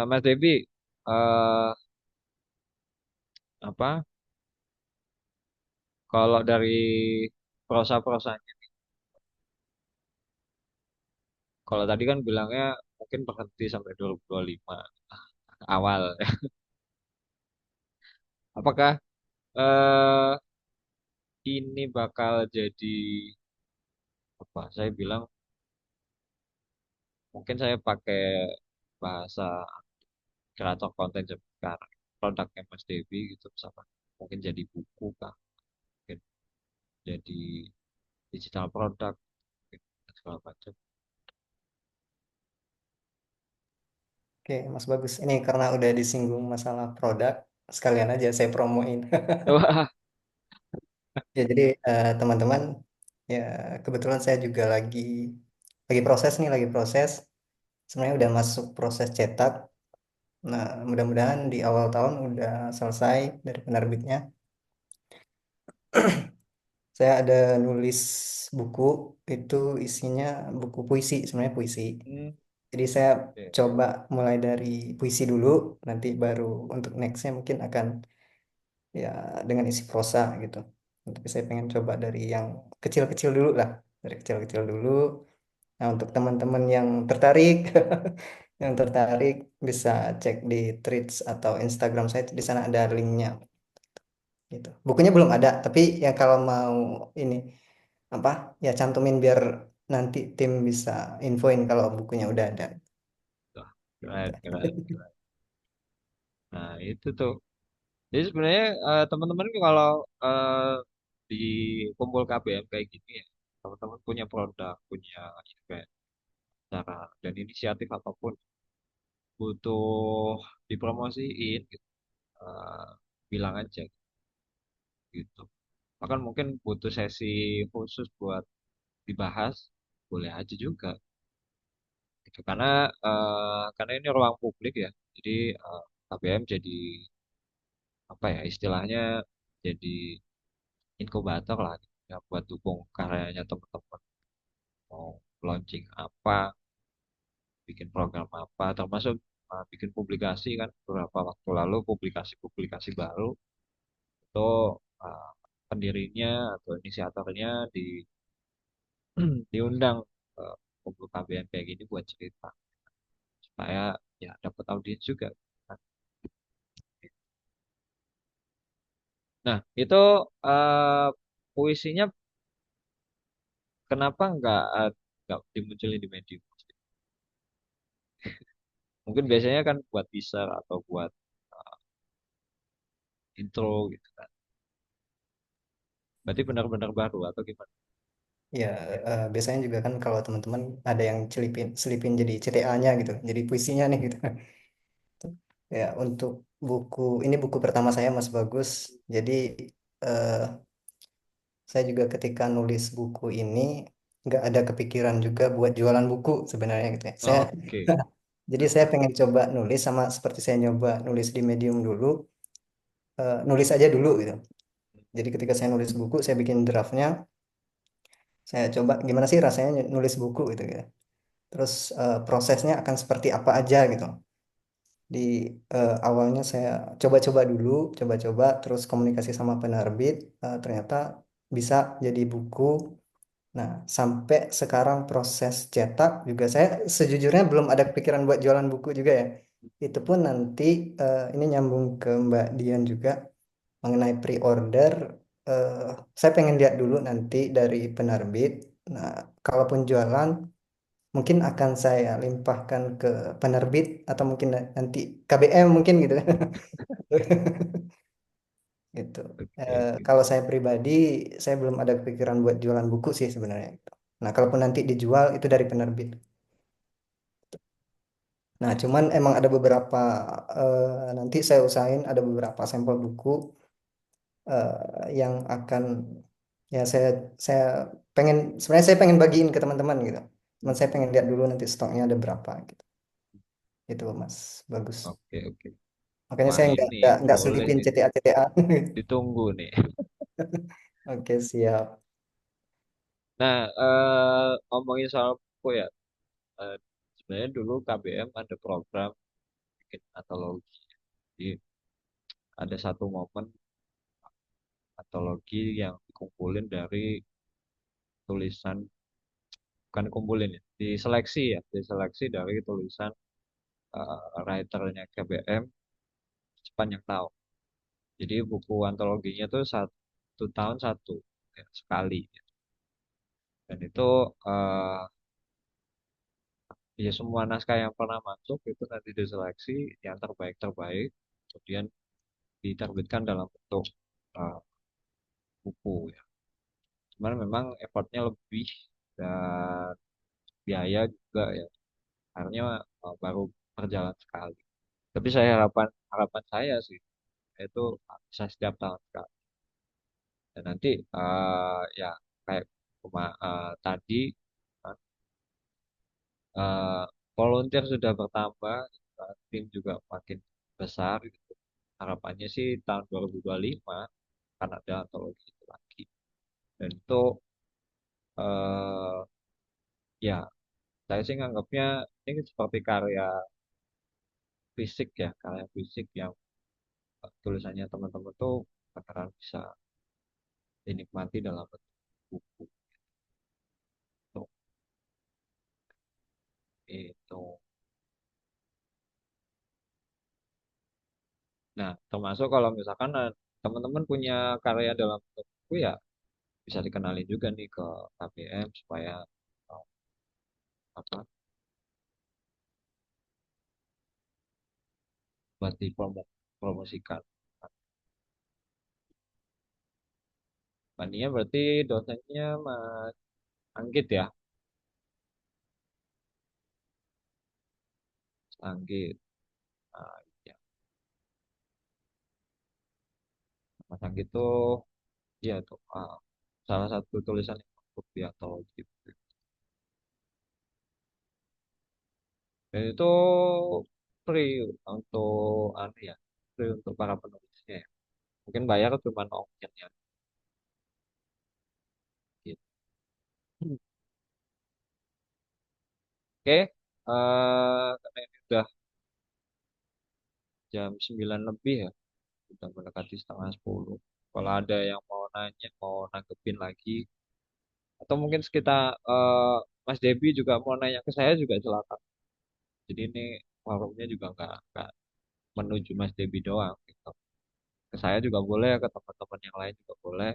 Mas Debi, eh apa? Kalau dari prosa-prosanya, kalau tadi kan bilangnya mungkin berhenti sampai 2025 awal. Apakah eh ini bakal jadi apa? Saya bilang mungkin saya pakai bahasa kreator konten zaman sekarang. Produknya Mas Devi gitu misalkan. Mungkin jadi buku kah? Mungkin jadi digital produk, mungkin, dan segala macam. Oke, Mas Bagus. Ini karena udah disinggung masalah produk, sekalian aja saya promoin. Wah, Ya, jadi teman-teman, ya kebetulan saya juga lagi proses nih, lagi proses. Sebenarnya udah masuk proses cetak. Nah, mudah-mudahan di awal tahun udah selesai dari penerbitnya. Saya ada nulis buku, itu isinya buku puisi, sebenarnya puisi. hmm, Jadi saya oke. coba mulai dari puisi dulu, nanti baru untuk nextnya mungkin akan ya dengan isi prosa gitu. Tapi saya pengen coba dari yang kecil-kecil dulu lah, dari kecil-kecil dulu. Nah, untuk teman-teman yang tertarik, yang tertarik bisa cek di Threads atau Instagram saya, di sana ada linknya gitu. Bukunya belum ada, tapi ya kalau mau ini apa ya cantumin biar nanti tim bisa infoin kalau bukunya udah ada. Wah, Gitu. keren, keren, keren. Nah, itu tuh. Jadi sebenarnya teman-teman kalau eh, di kumpul KBM kayak gini ya, teman-teman punya produk, punya event, cara dan inisiatif apapun butuh dipromosiin, gitu. Eh, bilang aja gitu. Bahkan mungkin butuh sesi khusus buat dibahas, boleh aja juga. Gitu. Karena ini ruang publik ya, jadi KBM jadi apa ya istilahnya jadi inkubator lah gitu, ya, buat dukung karyanya teman-teman mau launching apa, bikin program apa, termasuk bikin publikasi kan beberapa waktu lalu publikasi-publikasi baru itu uh, pendirinya atau inisiatornya diundang ke kumpul KBM kayak gini buat cerita supaya ya dapat audiens juga kan. Nah itu uh, puisinya kenapa nggak dimunculin di Medium? Mungkin biasanya kan buat teaser atau buat uh, intro gitu kan. Berarti benar-benar baru atau gimana? Ya, biasanya juga kan kalau teman-teman ada yang selipin jadi CTA-nya gitu, jadi puisinya nih gitu. Ya, untuk ini buku pertama saya Mas Bagus. Jadi eh, saya juga ketika nulis buku ini nggak ada kepikiran juga buat jualan buku sebenarnya gitu ya. Oke. Jadi saya pengen coba nulis sama seperti saya nyoba nulis di Medium dulu, nulis aja dulu gitu. Jadi ketika saya nulis buku, saya bikin draftnya, saya coba gimana sih rasanya nulis buku gitu ya. Terus prosesnya akan seperti apa aja gitu. Di awalnya saya coba-coba dulu, coba-coba, terus komunikasi sama penerbit, ternyata bisa jadi buku. Nah, sampai sekarang proses cetak juga saya sejujurnya belum ada kepikiran buat jualan buku juga ya. Itu pun nanti ini nyambung ke Mbak Dian juga mengenai pre-order. eh, saya pengen lihat dulu nanti dari penerbit. Nah, kalaupun jualan mungkin akan saya limpahkan ke penerbit atau mungkin nanti KBM mungkin gitu kan. Gitu. Oke, oke. Kalau saya pribadi, saya belum ada kepikiran buat jualan buku sih sebenarnya. Nah, kalaupun nanti dijual itu dari penerbit. Nah, cuman emang ada beberapa nanti saya usahain ada beberapa sampel buku yang akan ya saya pengen sebenarnya saya pengen bagiin ke teman-teman gitu. Cuman saya pengen lihat dulu nanti stoknya ada berapa gitu. Itu Mas, bagus. Oke, oke. Makanya Wah, saya ini nggak boleh selipin nih. CTA. Ditunggu nih. Oke, siap. Nah, ngomongin soal buku ya. eh, Sebenarnya dulu KBM ada program bikin antologi. Jadi ada satu momen antologi yang dikumpulin dari tulisan, bukan kumpulin ya, diseleksi ya, diseleksi dari tulisan writernya KBM sepanjang tahun. Jadi buku antologinya tuh 1 tahun satu ya, sekali. Dan itu eh, ya semua naskah yang pernah masuk itu nanti diseleksi yang terbaik-terbaik, kemudian diterbitkan dalam bentuk eh, buku ya. Cuman memang effortnya lebih dan biaya juga ya. Akhirnya baru berjalan sekali. Tapi saya harapan harapan saya sih itu bisa setiap tahun sekali. Dan nanti ya kayak tadi eh, volunteer sudah bertambah, tim juga makin besar gitu. Harapannya sih tahun 2025 akan ada antologi itu lagi. Dan itu eh, ya saya sih nganggapnya ini seperti karya fisik ya, karya fisik yang tulisannya teman-teman tuh beneran bisa dinikmati dalam bentuk buku. Tuh, itu. Nah, termasuk kalau misalkan teman-teman punya karya dalam bentuk buku ya bisa dikenalin juga nih ke KBM supaya eh, apa buat dipromosikan. Bandingnya berarti dosennya Mas Anggit ya, Mas Anggit. Nah, ya. Mas Anggit tuh ya tuh salah satu tulisan yang masuk di antologi. Dan itu free untuk ya, free untuk para penulisnya ya. Mungkin bayar cuma ongkirnya gitu. Oke, karena ini udah jam 9 lebih ya, udah mendekati setengah 10. Kalau ada yang mau nanya, mau nanggepin lagi, atau mungkin sekitar Mas Debi juga mau nanya ke saya juga silakan. Jadi ini forumnya juga nggak menuju Mas Debi doang gitu. Ke saya juga boleh, ke teman-teman yang lain juga boleh.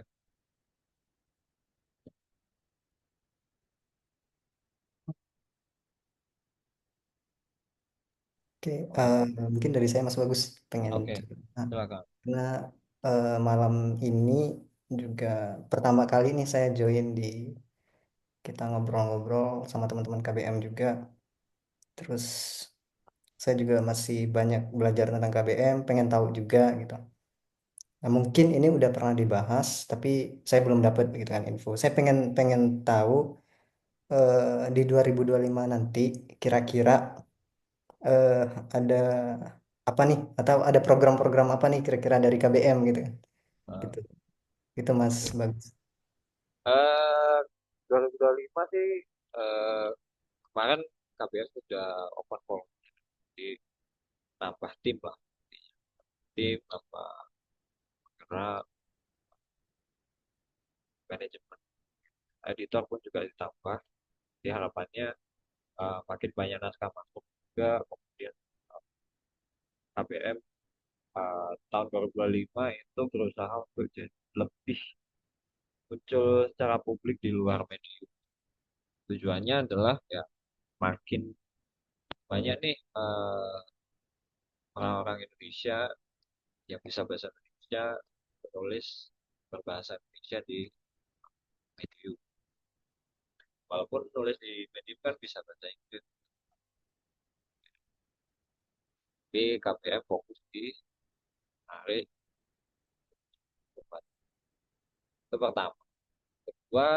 Oke, Oh, mungkin dari saya Mas Bagus pengen oke, cerita. silakan. Karena malam ini juga pertama kali nih saya join di kita ngobrol-ngobrol sama teman-teman KBM juga. Terus saya juga masih banyak belajar tentang KBM, pengen tahu juga gitu. Nah, mungkin ini udah pernah dibahas, tapi saya belum dapat gitu kan info. Saya pengen pengen tahu di 2025 nanti kira-kira eh, ada apa nih atau ada program-program apa nih kira-kira dari KBM gitu kan. Nah, Gitu. Itu Mas oke. Bagus. Eh, 2025 sih eh, kemarin KBS sudah open call. Jadi nambah tim lah, tim apa gerak manajemen, editor pun juga ditambah. Jadi harapannya makin banyak naskah masuk juga. Kemudian KBM tahun 2025 itu berusaha untuk jadi lebih muncul secara publik di luar medium. Tujuannya adalah ya makin banyak nih orang-orang Indonesia yang bisa bahasa Indonesia, penulis berbahasa Indonesia di medium. Walaupun nulis di medium kan bisa bahasa Inggris, tapi KBM fokus di menarik tempat. Itu pertama. Kedua,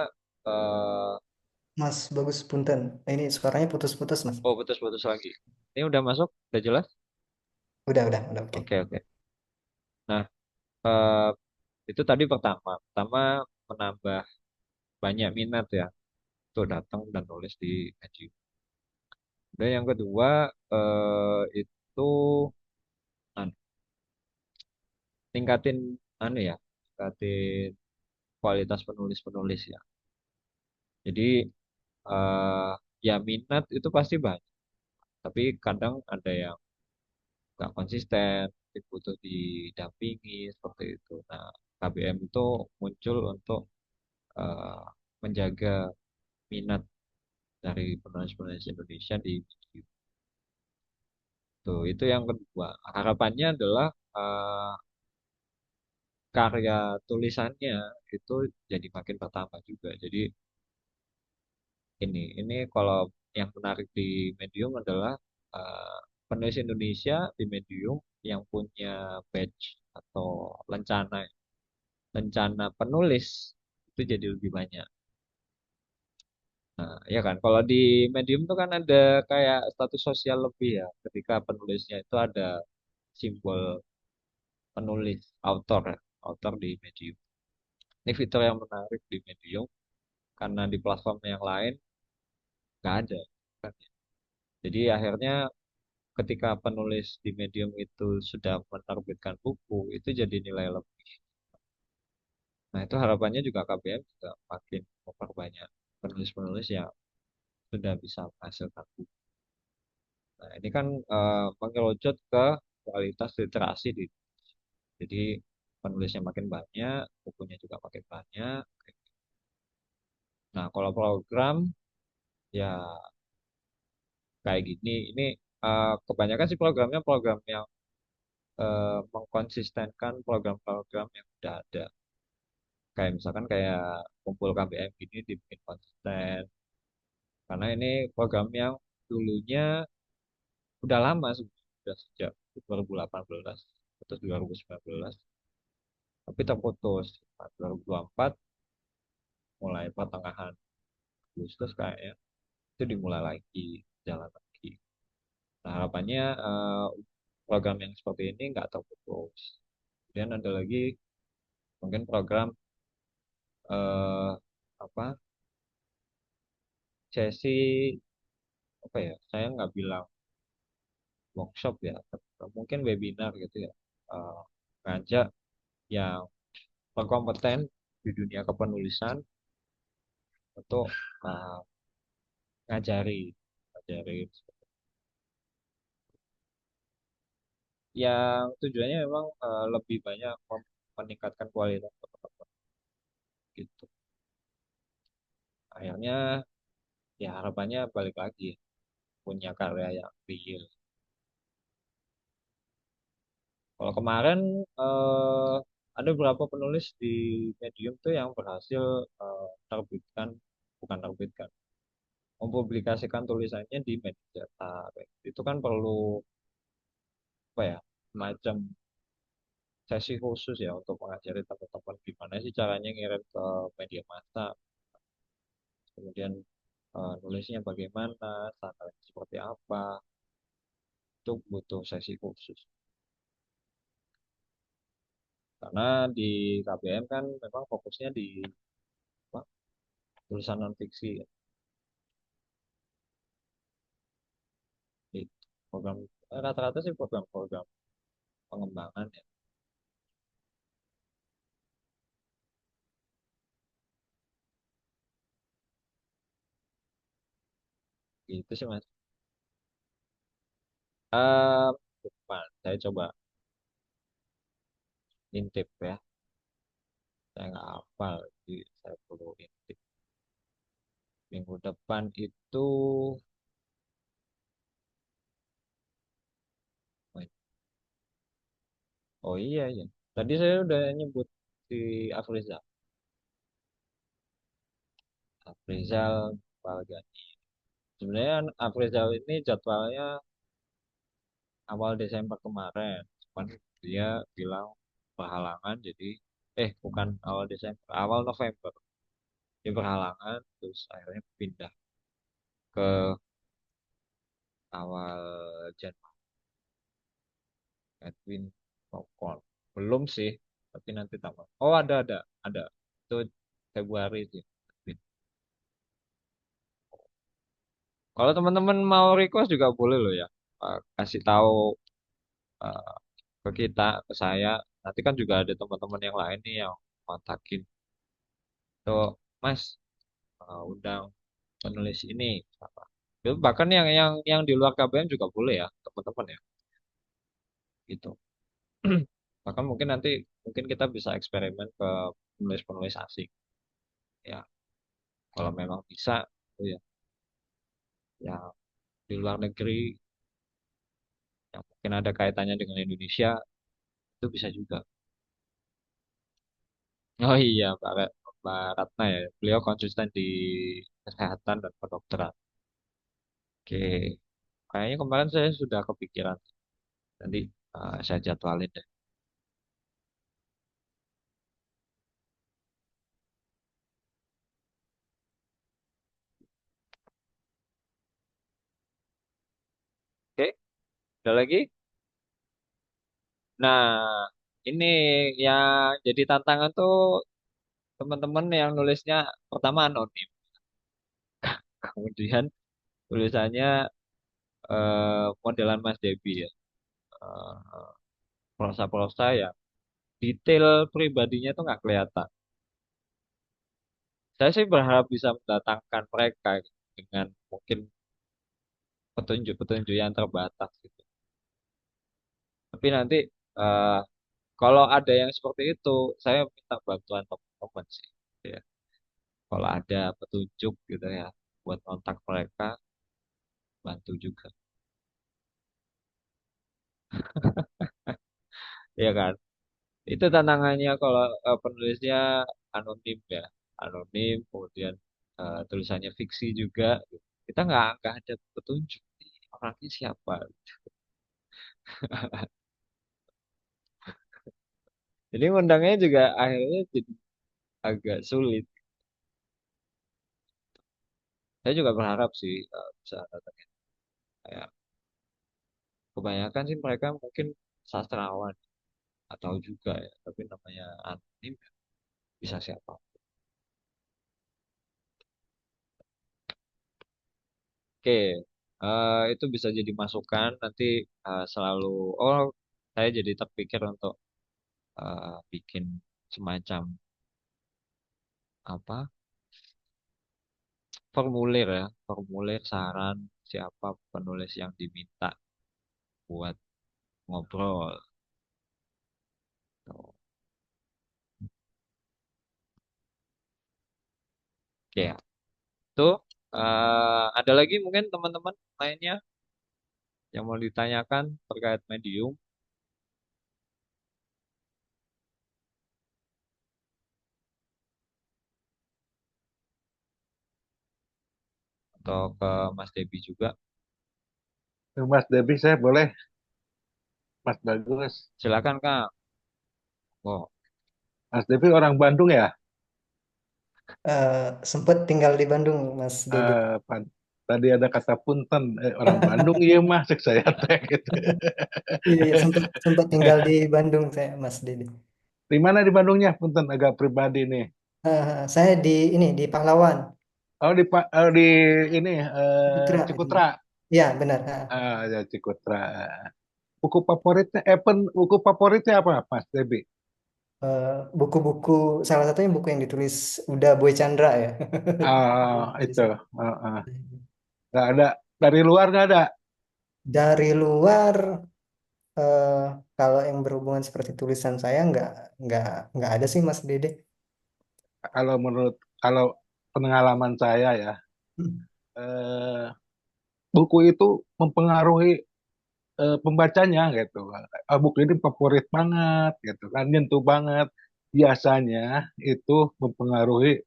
eh, Mas Bagus punten. Ini suaranya putus-putus, Mas. oh putus-putus lagi. Ini udah masuk, udah jelas? Udah oke. Oke, oke. Nah, eh, itu tadi pertama. Pertama, menambah banyak minat ya untuk datang dan nulis di medium. Dan yang kedua, itu anu, tingkatin tingkatin kualitas penulis-penulis ya. Jadi eh, ya minat itu pasti banyak, tapi kadang ada yang nggak konsisten, butuh didampingi seperti itu. Nah, KBM itu muncul untuk eh, menjaga minat dari penulis-penulis Indonesia di video. Tuh, itu yang kedua. Harapannya adalah karya tulisannya itu jadi makin bertambah juga. Jadi ini kalau yang menarik di Medium adalah penulis Indonesia di Medium yang punya badge atau lencana lencana penulis itu jadi lebih banyak. Nah, ya kan, kalau di Medium tuh kan ada kayak status sosial lebih ya, ketika penulisnya itu ada simbol penulis, author ya, author di Medium. Ini fitur yang menarik di Medium karena di platform yang lain nggak ada. Kan. Jadi akhirnya ketika penulis di Medium itu sudah menerbitkan buku, itu jadi nilai lebih. Nah, itu harapannya juga KBM juga makin memperbanyak penulis-penulis yang sudah bisa menghasilkan buku. Nah, ini kan mengerucut ke kualitas literasi di. Jadi penulisnya makin banyak, bukunya juga makin banyak. Nah, kalau program ya kayak gini, ini kebanyakan sih programnya program yang mengkonsistenkan program-program yang udah ada. Kayak misalkan kayak kumpul KBM gini dibikin konsisten. Karena ini program yang dulunya udah lama, sudah sejak 2018 atau 2019. Tapi terputus. Nah, 2024 mulai pertengahan Agustus kayaknya itu dimulai lagi, jalan lagi. Nah, harapannya program yang seperti ini nggak terputus. Kemudian ada lagi mungkin program eh, apa sesi apa ya? Saya nggak bilang workshop ya, mungkin webinar gitu ya. Eh, ngajak yang berkompeten di dunia kepenulisan untuk eh, ngajari, ngajari yang tujuannya memang lebih banyak meningkatkan kualitas teman-teman gitu. Akhirnya ya harapannya balik lagi punya karya yang real. Kalau kemarin eh, ada beberapa penulis di Medium tuh yang berhasil terbitkan, bukan terbitkan, mempublikasikan tulisannya di media cetak. Itu kan perlu apa ya, semacam sesi khusus ya untuk mengajari teman-teman gimana sih caranya ngirim ke media massa, kemudian nulisnya bagaimana, standarnya seperti apa, itu butuh sesi khusus. Karena di KBM kan memang fokusnya di apa, tulisan non fiksi, di program rata-rata sih program-program pengembangan ya. Gitu sih Mas. Eh, Depan saya coba intip ya. Saya nggak hafal, jadi saya perlu intip. Minggu depan itu, oh iya ya. Tadi saya udah nyebut si Afrizal. Afrizal Palgani. Sebenarnya Afrizal ini jadwalnya awal Desember kemarin. Cuman dia bilang berhalangan, jadi bukan awal Desember, awal November. Dia berhalangan, terus akhirnya pindah ke awal Januari. Edwin Popcorn. Belum sih, tapi nanti tambah. Oh ada. Itu Februari sih. Edwin. Kalau teman-teman mau request juga boleh loh ya. Kasih tahu eh, ke kita, ke saya. Nanti kan juga ada teman-teman yang lain nih yang kontakin. Tuh, Mas, undang penulis ini. Apa. Itu bahkan yang di luar KBM juga boleh ya, teman-teman ya. Gitu. Bahkan mungkin kita bisa eksperimen ke penulis-penulis asing. Ya, kalau memang bisa, itu ya, yang di luar negeri, yang mungkin ada kaitannya dengan Indonesia, itu bisa juga. Oh iya, Mbak Ratna ya, beliau konsisten di kesehatan dan kedokteran. Oke, kayaknya kemarin saya sudah kepikiran. Nanti saya jadwalin deh. Oke, ada lagi? Nah, ini yang jadi tantangan tuh teman-teman yang nulisnya pertama anonim, kemudian tulisannya modelan Mas Debi ya, eh, prosa-prosa ya, detail pribadinya tuh nggak kelihatan. Saya sih berharap bisa mendatangkan mereka gitu, dengan mungkin petunjuk-petunjuk yang terbatas gitu. Tapi nanti eh, kalau ada yang seperti itu, saya minta bantuan teman-teman sih. Ya. Kalau ada petunjuk gitu ya, buat kontak mereka, bantu juga. Ya kan? Itu tantangannya kalau penulisnya anonim ya, anonim, kemudian tulisannya fiksi juga. Gitu. Kita nggak ada petunjuk nih, orangnya siapa. Jadi ngundangnya juga akhirnya jadi agak sulit. Saya juga berharap sih bisa datangin kayak kebanyakan sih mereka mungkin sastrawan atau juga ya, tapi namanya anonim ya, bisa siapa. Oke, itu bisa jadi masukan nanti selalu. Oh, saya jadi terpikir untuk bikin semacam apa formulir ya, formulir saran siapa penulis yang diminta buat ngobrol. Tuh. Oke, ya. Itu ada lagi mungkin teman-teman lainnya yang mau ditanyakan terkait medium atau ke Mas Debi juga. Mas Debi, saya boleh, Mas Bagus. Silakan Kang. Oh, Mas Debi orang Bandung ya? Sempat tinggal di Bandung, Mas Dedi. Tadi ada kata punten, orang Bandung iya mah, cek saya teh gitu. Iya, iya, sempat sempat tinggal di Bandung saya, Mas Dedi. Di mana di Bandungnya? Punten agak pribadi nih. Saya di ini di Pahlawan, Oh di ini Putra itu. Cikutra. Iya, benar. Ya Cikutra. Buku favoritnya apa, Mas Debi? Eh, buku-buku salah satunya buku yang ditulis udah Boy Chandra ya. Itu. Nggak ada. Dari luar nggak ada. Dari luar, eh, kalau yang berhubungan seperti tulisan saya nggak nggak ada sih Mas Dede. Kalau pengalaman saya ya, eh, buku itu mempengaruhi pembacanya gitu. Buku ini favorit banget gitu kan, nyentuh banget. Biasanya itu mempengaruhi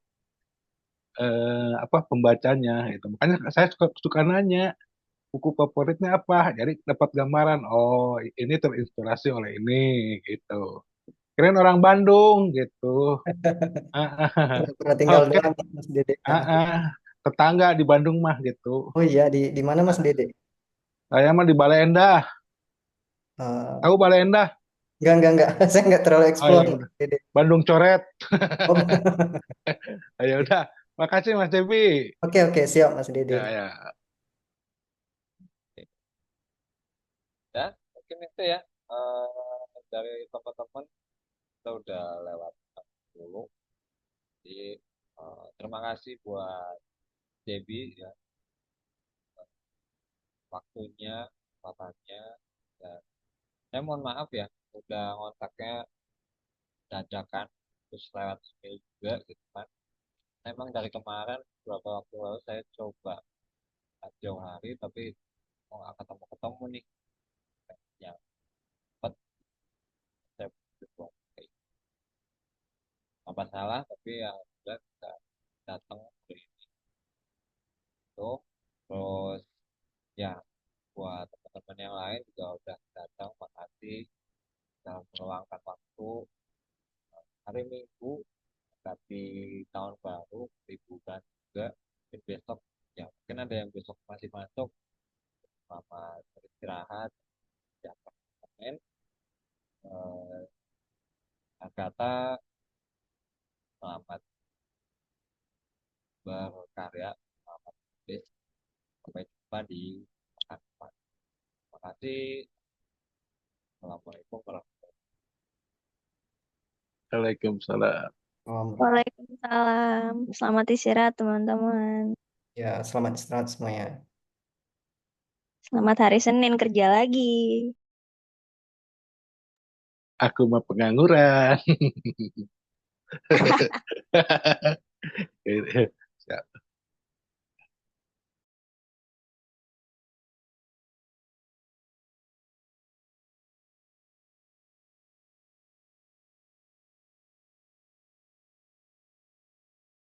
apa pembacanya itu. Makanya saya suka, suka nanya buku favoritnya apa. Jadi dapat gambaran. Oh, ini terinspirasi oleh ini gitu. Keren orang Bandung gitu. Ah, ah. Pernah tinggal Oke, doang Mas Dede. ah, ah. Tetangga di Bandung mah gitu. Oh iya, di mana Mas Dede? Saya mah di Bale Endah. Eh, Tahu Bale Endah? enggak. Saya nggak terlalu Oh ya explore Mas udah. Dede. Bandung coret. Oh, Ya udah. Makasih Mas Devi. oke, siap Mas Dede. Ya ya. Dan mungkin itu ya, dari teman-teman kita udah lewat dulu. Jadi terima kasih buat Debbie ya, waktunya, kesempatannya, dan saya mohon maaf ya udah ngontaknya dadakan terus lewat email juga gitu kan. Emang dari kemarin beberapa waktu lalu saya coba jauh hari tapi mau nggak ketemu-ketemu nih yang sempat saya buat kayak apa salah tapi ya udah bisa datang hari itu. Terus ya buat teman-teman yang lain juga udah datang, makasih dalam meluangkan waktu hari Minggu tapi tahun baru liburan juga. Mungkin besok ya mungkin ada yang besok masih masuk selamat beristirahat di apartemen. eh, Agatha selamat berkarya, selamat tulis, sampai jumpa di pekan depan. Terima kasih. Assalamualaikum warahmatullahi Waalaikumsalam. Waalaikumsalam. Selamat istirahat, teman-teman. Ya, selamat istirahat semuanya. Selamat hari Senin kerja lagi. Aku mah pengangguran.